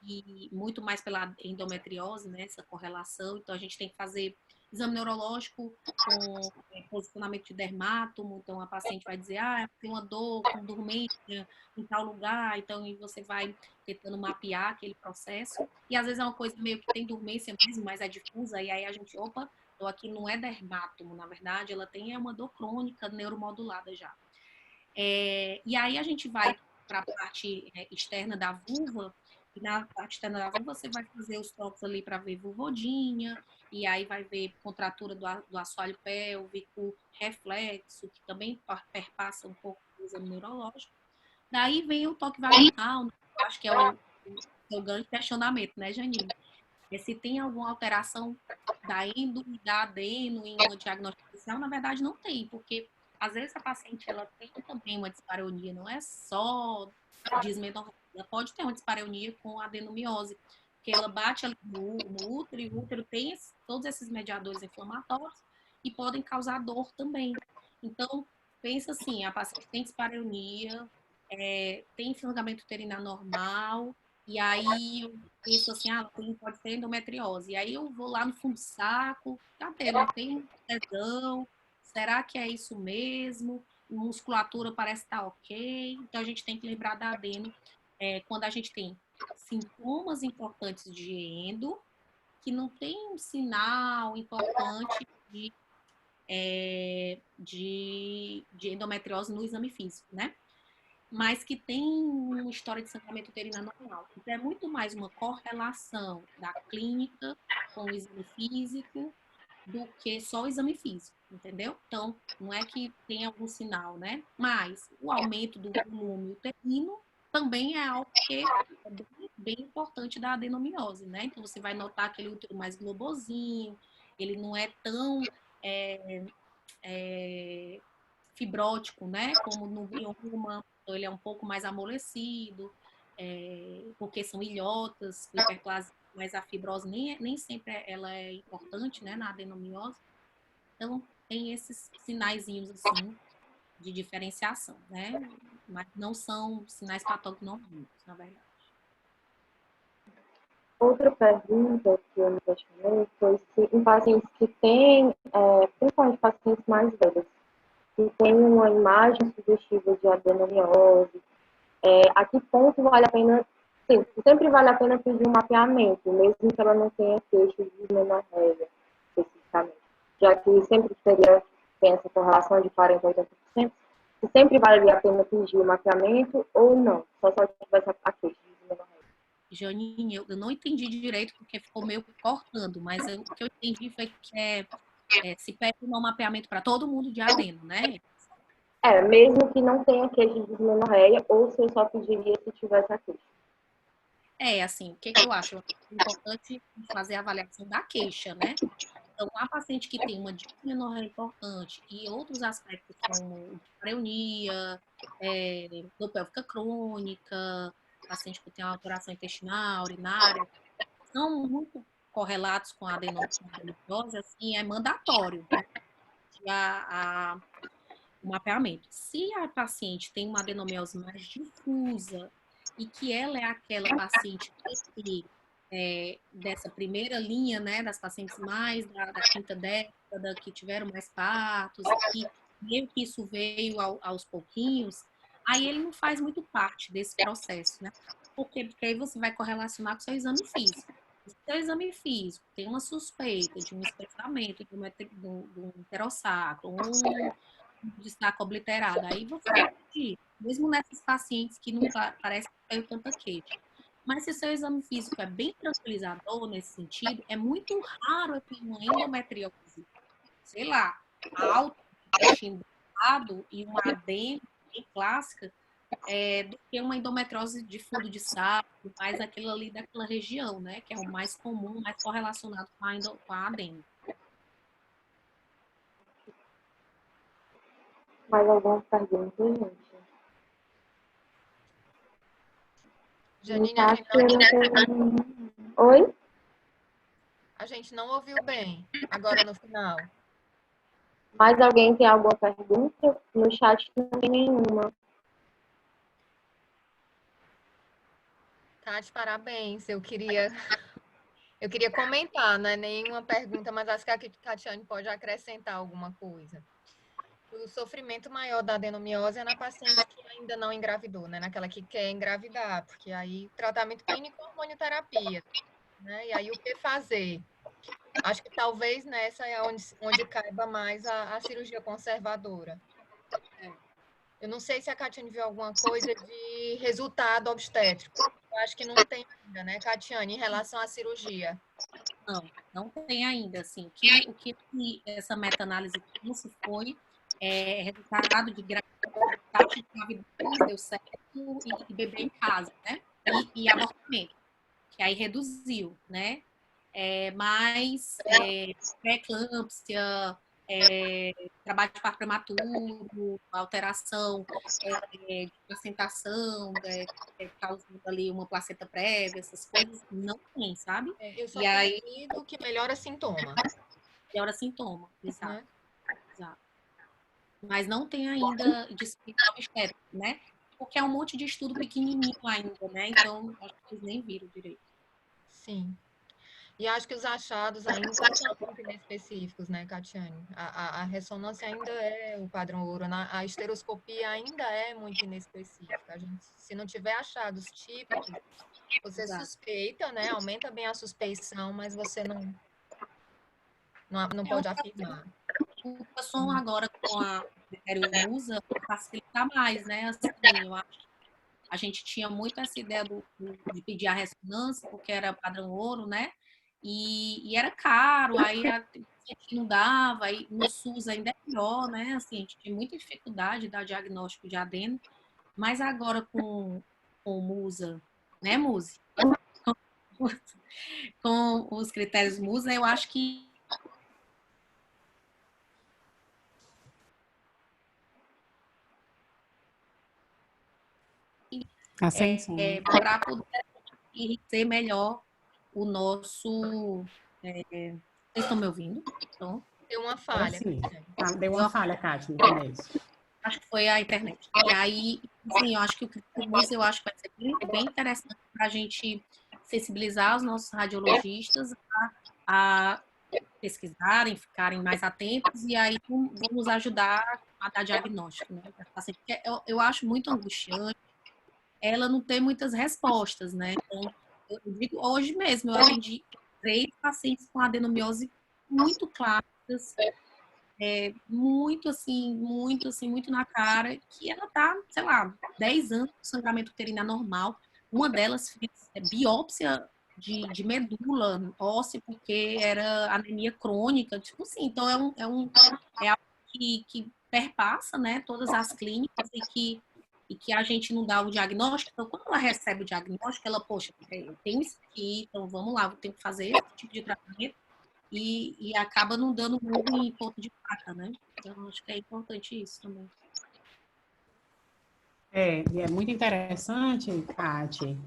muito mais pela endometriose, né, essa correlação. Então, a gente tem que fazer exame neurológico com posicionamento de dermátomo. Então, a paciente vai dizer, tem uma dor com dormência em tal lugar, então e você vai tentando mapear aquele processo. E às vezes é uma coisa meio que tem dormência mesmo, mas é difusa, e aí a gente, então aqui não é dermátomo, na verdade, ela tem uma dor crônica neuromodulada já. E aí a gente vai para a parte externa da vulva, e na parte externa da vulva você vai fazer os toques ali para ver vulvodinha, e aí vai ver contratura do assoalho pélvico, reflexo, que também perpassa um pouco do exame neurológico. Daí vem o toque vaginal, acho que é o grande questionamento, né, Janine? Se tem alguma alteração da endo e da adeno em uma diagnóstica inicial, na verdade não tem, porque às vezes a paciente ela tem também uma dispareunia, não é só dismenorreia, ela pode ter uma dispareunia com adenomiose, porque ela bate ali no útero, e o útero tem todos esses mediadores inflamatórios e podem causar dor também. Então, pensa assim, a paciente tem dispareunia, tem sangramento uterino anormal, e aí eu penso assim, pode ter endometriose. E aí eu vou lá no fundo do saco, cadê? Não tem lesão? Será que é isso mesmo? Musculatura parece estar ok. Então a gente tem que lembrar da adeno quando a gente tem sintomas importantes de endo, que não tem um sinal importante de endometriose no exame físico, né? Mas que tem uma história de sangramento uterino anormal. Então, é muito mais uma correlação da clínica com o exame físico do que só o exame físico, entendeu? Então, não é que tem algum sinal, né? Mas o aumento do volume uterino também é algo que é bem importante da adenomiose, né? Então, você vai notar aquele útero mais globosinho, ele não é tão fibrótico, né? Como no mioma, então ele é um pouco mais amolecido, porque são ilhotas, com hiperplasia, mas a fibrose nem sempre ela é importante, né, na adenomiose. Então, tem esses sinaizinhos, assim, de diferenciação, né? Mas não são sinais patognomônicos, na verdade. Outra pergunta que eu me questionei foi se em pacientes que têm, principalmente pacientes mais velhos, que têm uma imagem sugestiva de adenomiose, a que ponto vale a pena, sim, sempre vale a pena pedir um mapeamento, mesmo que ela não tenha queixas de menorreia, especificamente, já que sempre tem essa correlação de 40% a 80%, se sempre vale a pena pedir o mapeamento ou não, só se ela tivesse a queixa de menorreia. Janinha, eu não entendi direito porque ficou meio cortando, mas o que eu entendi foi que se pede um mapeamento para todo mundo de adeno, né? Mesmo que não tenha queixa de dismenorreia, ou se eu só pediria se tivesse a queixa. Assim, o que eu acho? É importante fazer a avaliação da queixa, né? Então, a paciente que tem uma dismenorreia importante e outros aspectos como dispareunia, dor pélvica crônica, paciente que tem alteração intestinal, urinária, são muito correlatos com a adenomiose, assim, é mandatório, né? O mapeamento. Se a paciente tem uma adenomiose mais difusa e que ela é aquela paciente que dessa primeira linha, né, das pacientes mais da quinta década, que tiveram mais partos, que meio que isso veio aos pouquinhos, aí ele não faz muito parte desse processo, né? Por quê? Porque aí você vai correlacionar com o seu exame físico. Se o seu exame físico tem uma suspeita de um espessamento do enterossacro, de saco obliterado. Aí você vai pedir, mesmo nessas pacientes que não parece que tem tanta queixa. Mas se o seu exame físico é bem tranquilizador nesse sentido, é muito raro eu ter uma endometriose, sei lá, alta, intestino delgado e uma adeno bem clássica, do que uma endometriose de fundo de saco, mais aquilo ali daquela região, né? Que é o mais comum, mais correlacionado com a adeno. Mais alguma pergunta, gente? Janine, Oi? a gente não ouviu bem agora no final. Mais alguém tem alguma pergunta? No chat não tem nenhuma. Tati, parabéns. Eu queria comentar, não é nenhuma pergunta, mas acho que a Tatiane pode acrescentar alguma coisa. O sofrimento maior da adenomiose é na paciente que ainda não engravidou, né? Naquela que quer engravidar, porque aí tratamento clínico é hormonioterapia, né? E aí o que fazer? Acho que talvez nessa é onde caiba mais a cirurgia conservadora. Eu não sei se a Catiane viu alguma coisa de resultado obstétrico. Eu acho que não tem ainda, né, Catiane, em relação à cirurgia. Não tem ainda, assim. O que essa meta-análise trouxe foi resultado de gravidez, deu certo, e bebê em casa, né? E abortamento, que aí reduziu, né? Mas pré-eclâmpsia, trabalho de parto prematuro, alteração de placentação, causando ali uma placenta prévia, essas coisas, não tem, sabe? Eu só E aí, tenho lido que melhora sintoma. melhora sintoma, exato. Né? Exato. Mas não tem ainda disciplina obstétrica, né? porque é um monte de estudo pequenininho ainda, né? Então, acho que eles nem viram direito. Sim. E acho que os achados ainda são muito inespecíficos, né, Catiane? A ressonância ainda é o padrão ouro, a esteroscopia ainda é muito inespecífica. A gente, se não tiver achados típicos, você Exato. suspeita, né? Aumenta bem a suspeição, mas você não É pode uma afirmar. preocupação agora com a critério MUSA facilitar mais, né? Assim, eu acho que a gente tinha muito essa ideia de pedir a ressonância, porque era padrão ouro, né? E era caro, aí a gente não dava, aí no SUS ainda é pior, né? Assim, a gente tinha muita dificuldade de dar diagnóstico de adeno, mas agora com o MUSA, né, Musi? Com os critérios MUSA, eu acho que para poder enriquecer melhor o nosso. Vocês estão me ouvindo? Então, Deu uma Agora falha, sim. Catiane. Deu uma falha, Kátia, no começo. acho que foi a internet. E aí, assim, eu acho que o critério MUSA, eu acho que vai ser bem interessante para a gente sensibilizar os nossos radiologistas a pesquisarem, ficarem mais atentos e aí vão nos ajudar a dar diagnóstico, né? Assim, porque eu acho muito angustiante ela não ter muitas respostas, né? Então, eu digo, hoje mesmo, eu atendi 3 pacientes com adenomiose muito clássicas, muito na cara, que ela tá, sei lá, 10 anos com sangramento uterino anormal. Uma delas fez biópsia de medula óssea, porque era anemia crônica, tipo assim, então é algo que perpassa, né, todas as clínicas e que a gente não dá o diagnóstico. Então, quando ela recebe o diagnóstico, ela, poxa, eu tenho isso aqui, então vamos lá, vou ter que fazer esse tipo de tratamento e acaba não dando murro em ponto de faca, né? Então, acho que é importante isso também. E é muito interessante, Kátia,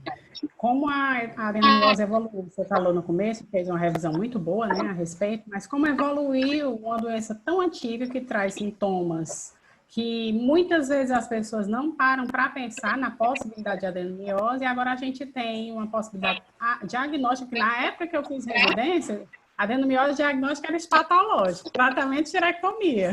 como a adenomiose evoluiu. Você falou no começo, fez uma revisão muito boa, né, a respeito, mas como evoluiu uma doença tão antiga que traz sintomas que muitas vezes as pessoas não param para pensar na possibilidade de adenomiose, e agora a gente tem uma possibilidade diagnóstica, que na época que eu fiz residência, a adenomiose diagnóstica era espatológica, tratamento de esterectomia.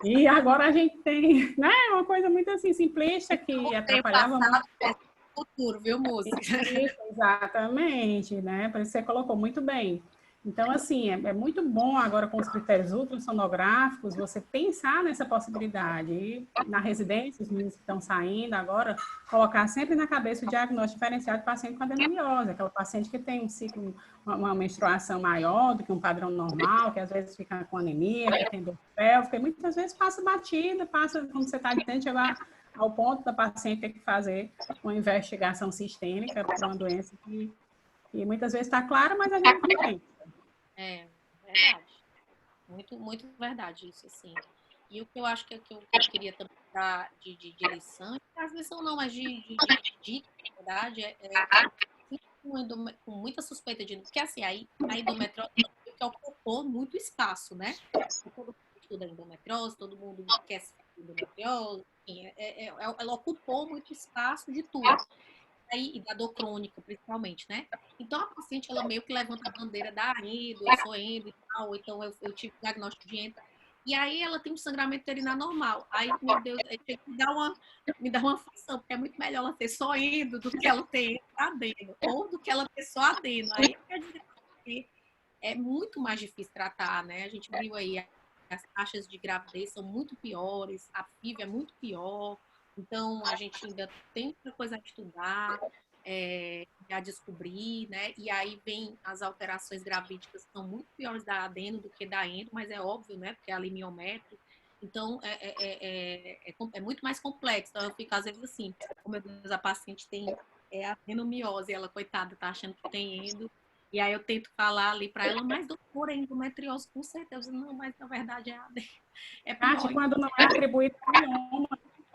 E agora a gente tem, né, uma coisa muito assim, simplista, que atrapalhava muito. Futuro, viu, moça? Isso, exatamente, né? Por isso você colocou muito bem. Então, assim, é muito bom agora com os critérios ultrassonográficos você pensar nessa possibilidade. E na residência, os meninos que estão saindo agora, colocar sempre na cabeça o diagnóstico diferenciado de paciente com adenomiose, aquela paciente que tem um ciclo, uma menstruação maior do que um padrão normal, que às vezes fica com anemia, que tem dor pélvica, e muitas vezes passa batida, passa, como você está dizendo, chegar ao ponto da paciente ter que fazer uma investigação sistêmica para uma doença que muitas vezes está clara, mas a gente não tem. É, verdade. Muito verdade isso, assim. E o que eu acho que eu queria também dar de lição, às vezes não, mas de dica, na verdade, com muita suspeita de... Porque, assim, a endometriose que ocupou muito espaço, né? Todo mundo estuda endometriose, todo mundo quer ser endometriose, enfim, ela ocupou muito espaço de tudo. E da dor crônica, principalmente, né? Então, a paciente, ela meio que levanta a bandeira da endo, eu sou endo e tal, ou então eu tive diagnóstico de endo. E aí ela tem um sangramento uterino anormal. Aí, meu Deus, tem que me dar uma função, porque é muito melhor ela ter só endo do que ela ter adeno, ou do que ela ter só adeno. Aí quer dizer que é muito mais difícil tratar, né? A gente viu aí as taxas de gravidez são muito piores, a FIV é muito pior, então a gente ainda tem muita coisa a estudar, a descobrir, né? E aí vem as alterações gravídicas que são muito piores da adeno do que da endo, mas é óbvio, né? Porque é a limiométrio. Então, é muito mais complexo. Então, eu fico, às vezes, assim, oh, meu Deus, a paciente tem adenomiose, ela, coitada, tá achando que tem endo, e aí eu tento falar ali para ela, mas doutora, endometriose, com certeza. Não, mas na verdade é pior. Quando não é atribuído ao mioma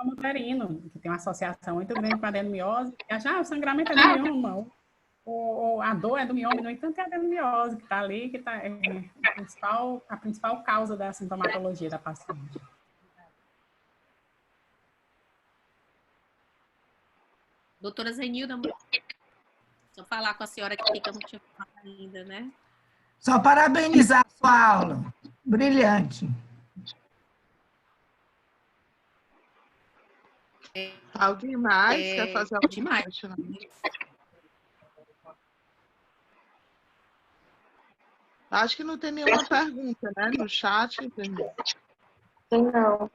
uterino, que tem uma associação muito grande com a adenomiose, e acha, o sangramento é do mioma, ou a dor é do mioma, no entanto é a adenomiose que está ali, que tá, a principal causa da sintomatologia da paciente. Doutora Zenilda, só falar com a senhora que eu não tinha falado ainda, né? Só parabenizar a sua aula. Brilhante. Alguém mais quer fazer alguma demais. questionamento? Acho que não tem nenhuma pergunta, né? No chat. Tem não.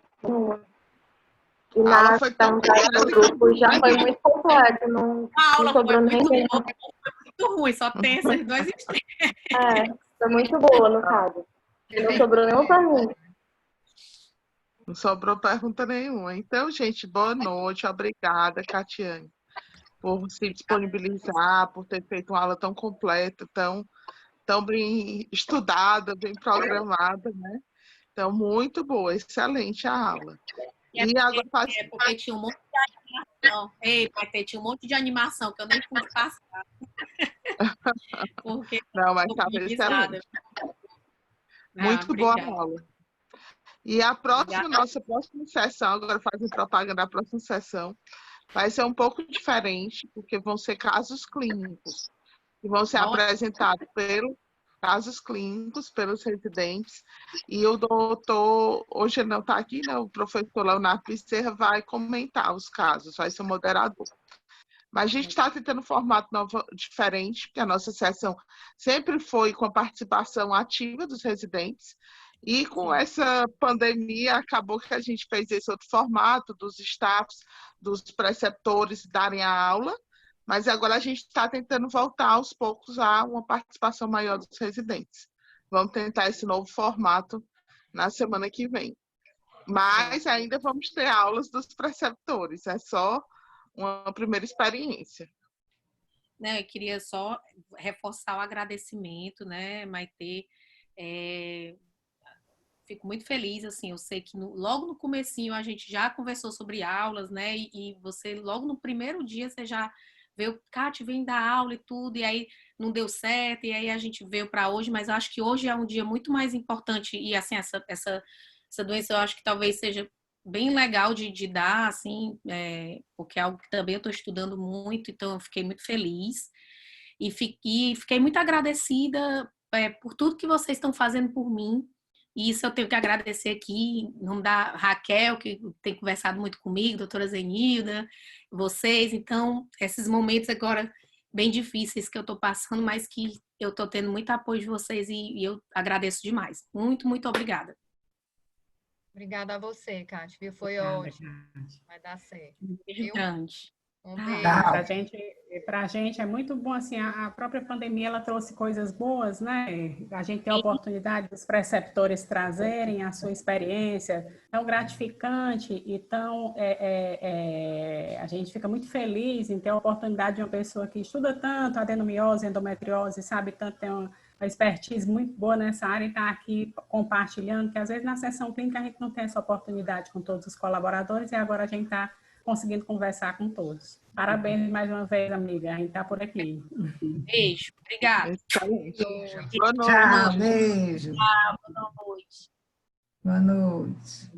E A aula na foi tão no grupo já foi muito completo, não sobrou nem foi muito ruim, só tem esses dois extremos. foi muito boa, no caso. Não sobrou nenhuma pergunta. Não sobrou pergunta nenhuma. Então, gente, boa noite. Obrigada, Catiane, por se disponibilizar, por ter feito uma aula tão completa, tão bem estudada, bem programada, né? Então, muito boa, excelente a aula. E agora porque tinha um monte de animação. Mas tinha um monte de animação que eu nem pude passar. Porque não, mas estava excelente. Muito boa a aula. E a nossa próxima sessão, agora fazendo propaganda da próxima sessão, vai ser um pouco diferente, porque vão ser casos clínicos, que vão ser apresentados casos clínicos pelos residentes, e o doutor, hoje ele não está aqui, né? O professor Leonardo Bezerra vai comentar os casos, vai ser o moderador. Mas a gente está tentando um formato novo, diferente, porque a nossa sessão sempre foi com a participação ativa dos residentes, e com essa pandemia acabou que a gente fez esse outro formato dos staffs, dos preceptores darem a aula, mas agora a gente está tentando voltar aos poucos a uma participação maior dos residentes. Vamos tentar esse novo formato na semana que vem. Mas ainda vamos ter aulas dos preceptores, é só uma primeira experiência. Eu queria só reforçar o agradecimento, né, Maitê? Fico muito feliz, assim, eu sei que logo no comecinho a gente já conversou sobre aulas, né, e você, logo no primeiro dia, você já veio, Cátia, vem dar aula e tudo, e aí não deu certo, e aí a gente veio para hoje, mas eu acho que hoje é um dia muito mais importante, e assim, essa doença eu acho que talvez seja bem legal de dar, assim, porque é algo que também eu estou estudando muito, então eu fiquei muito feliz, e fiquei muito agradecida por tudo que vocês estão fazendo por mim. E isso eu tenho que agradecer aqui, em nome da Raquel, que tem conversado muito comigo, doutora Zenilda, vocês. Então, esses momentos agora bem difíceis que eu estou passando, mas que eu estou tendo muito apoio de vocês e eu agradeço demais. Muito, muito obrigada. Obrigada a você, Cátia, viu? Foi ótimo. Vai dar certo. Um beijo grande. Um beijo. Para a gente é muito bom, assim, a própria pandemia, ela trouxe coisas boas, né? A gente tem a oportunidade dos preceptores trazerem a sua experiência, tão gratificante, então a gente fica muito feliz em ter a oportunidade de uma pessoa que estuda tanto adenomiose, endometriose, sabe tanto, tem uma expertise muito boa nessa área e está aqui compartilhando, que às vezes na sessão clínica a gente não tem essa oportunidade com todos os colaboradores e agora a gente está conseguindo conversar com todos. Parabéns mais uma vez, amiga. A gente está por aqui. Beijo. Obrigada. Boa noite. Tchau, beijo. Boa noite. Boa noite.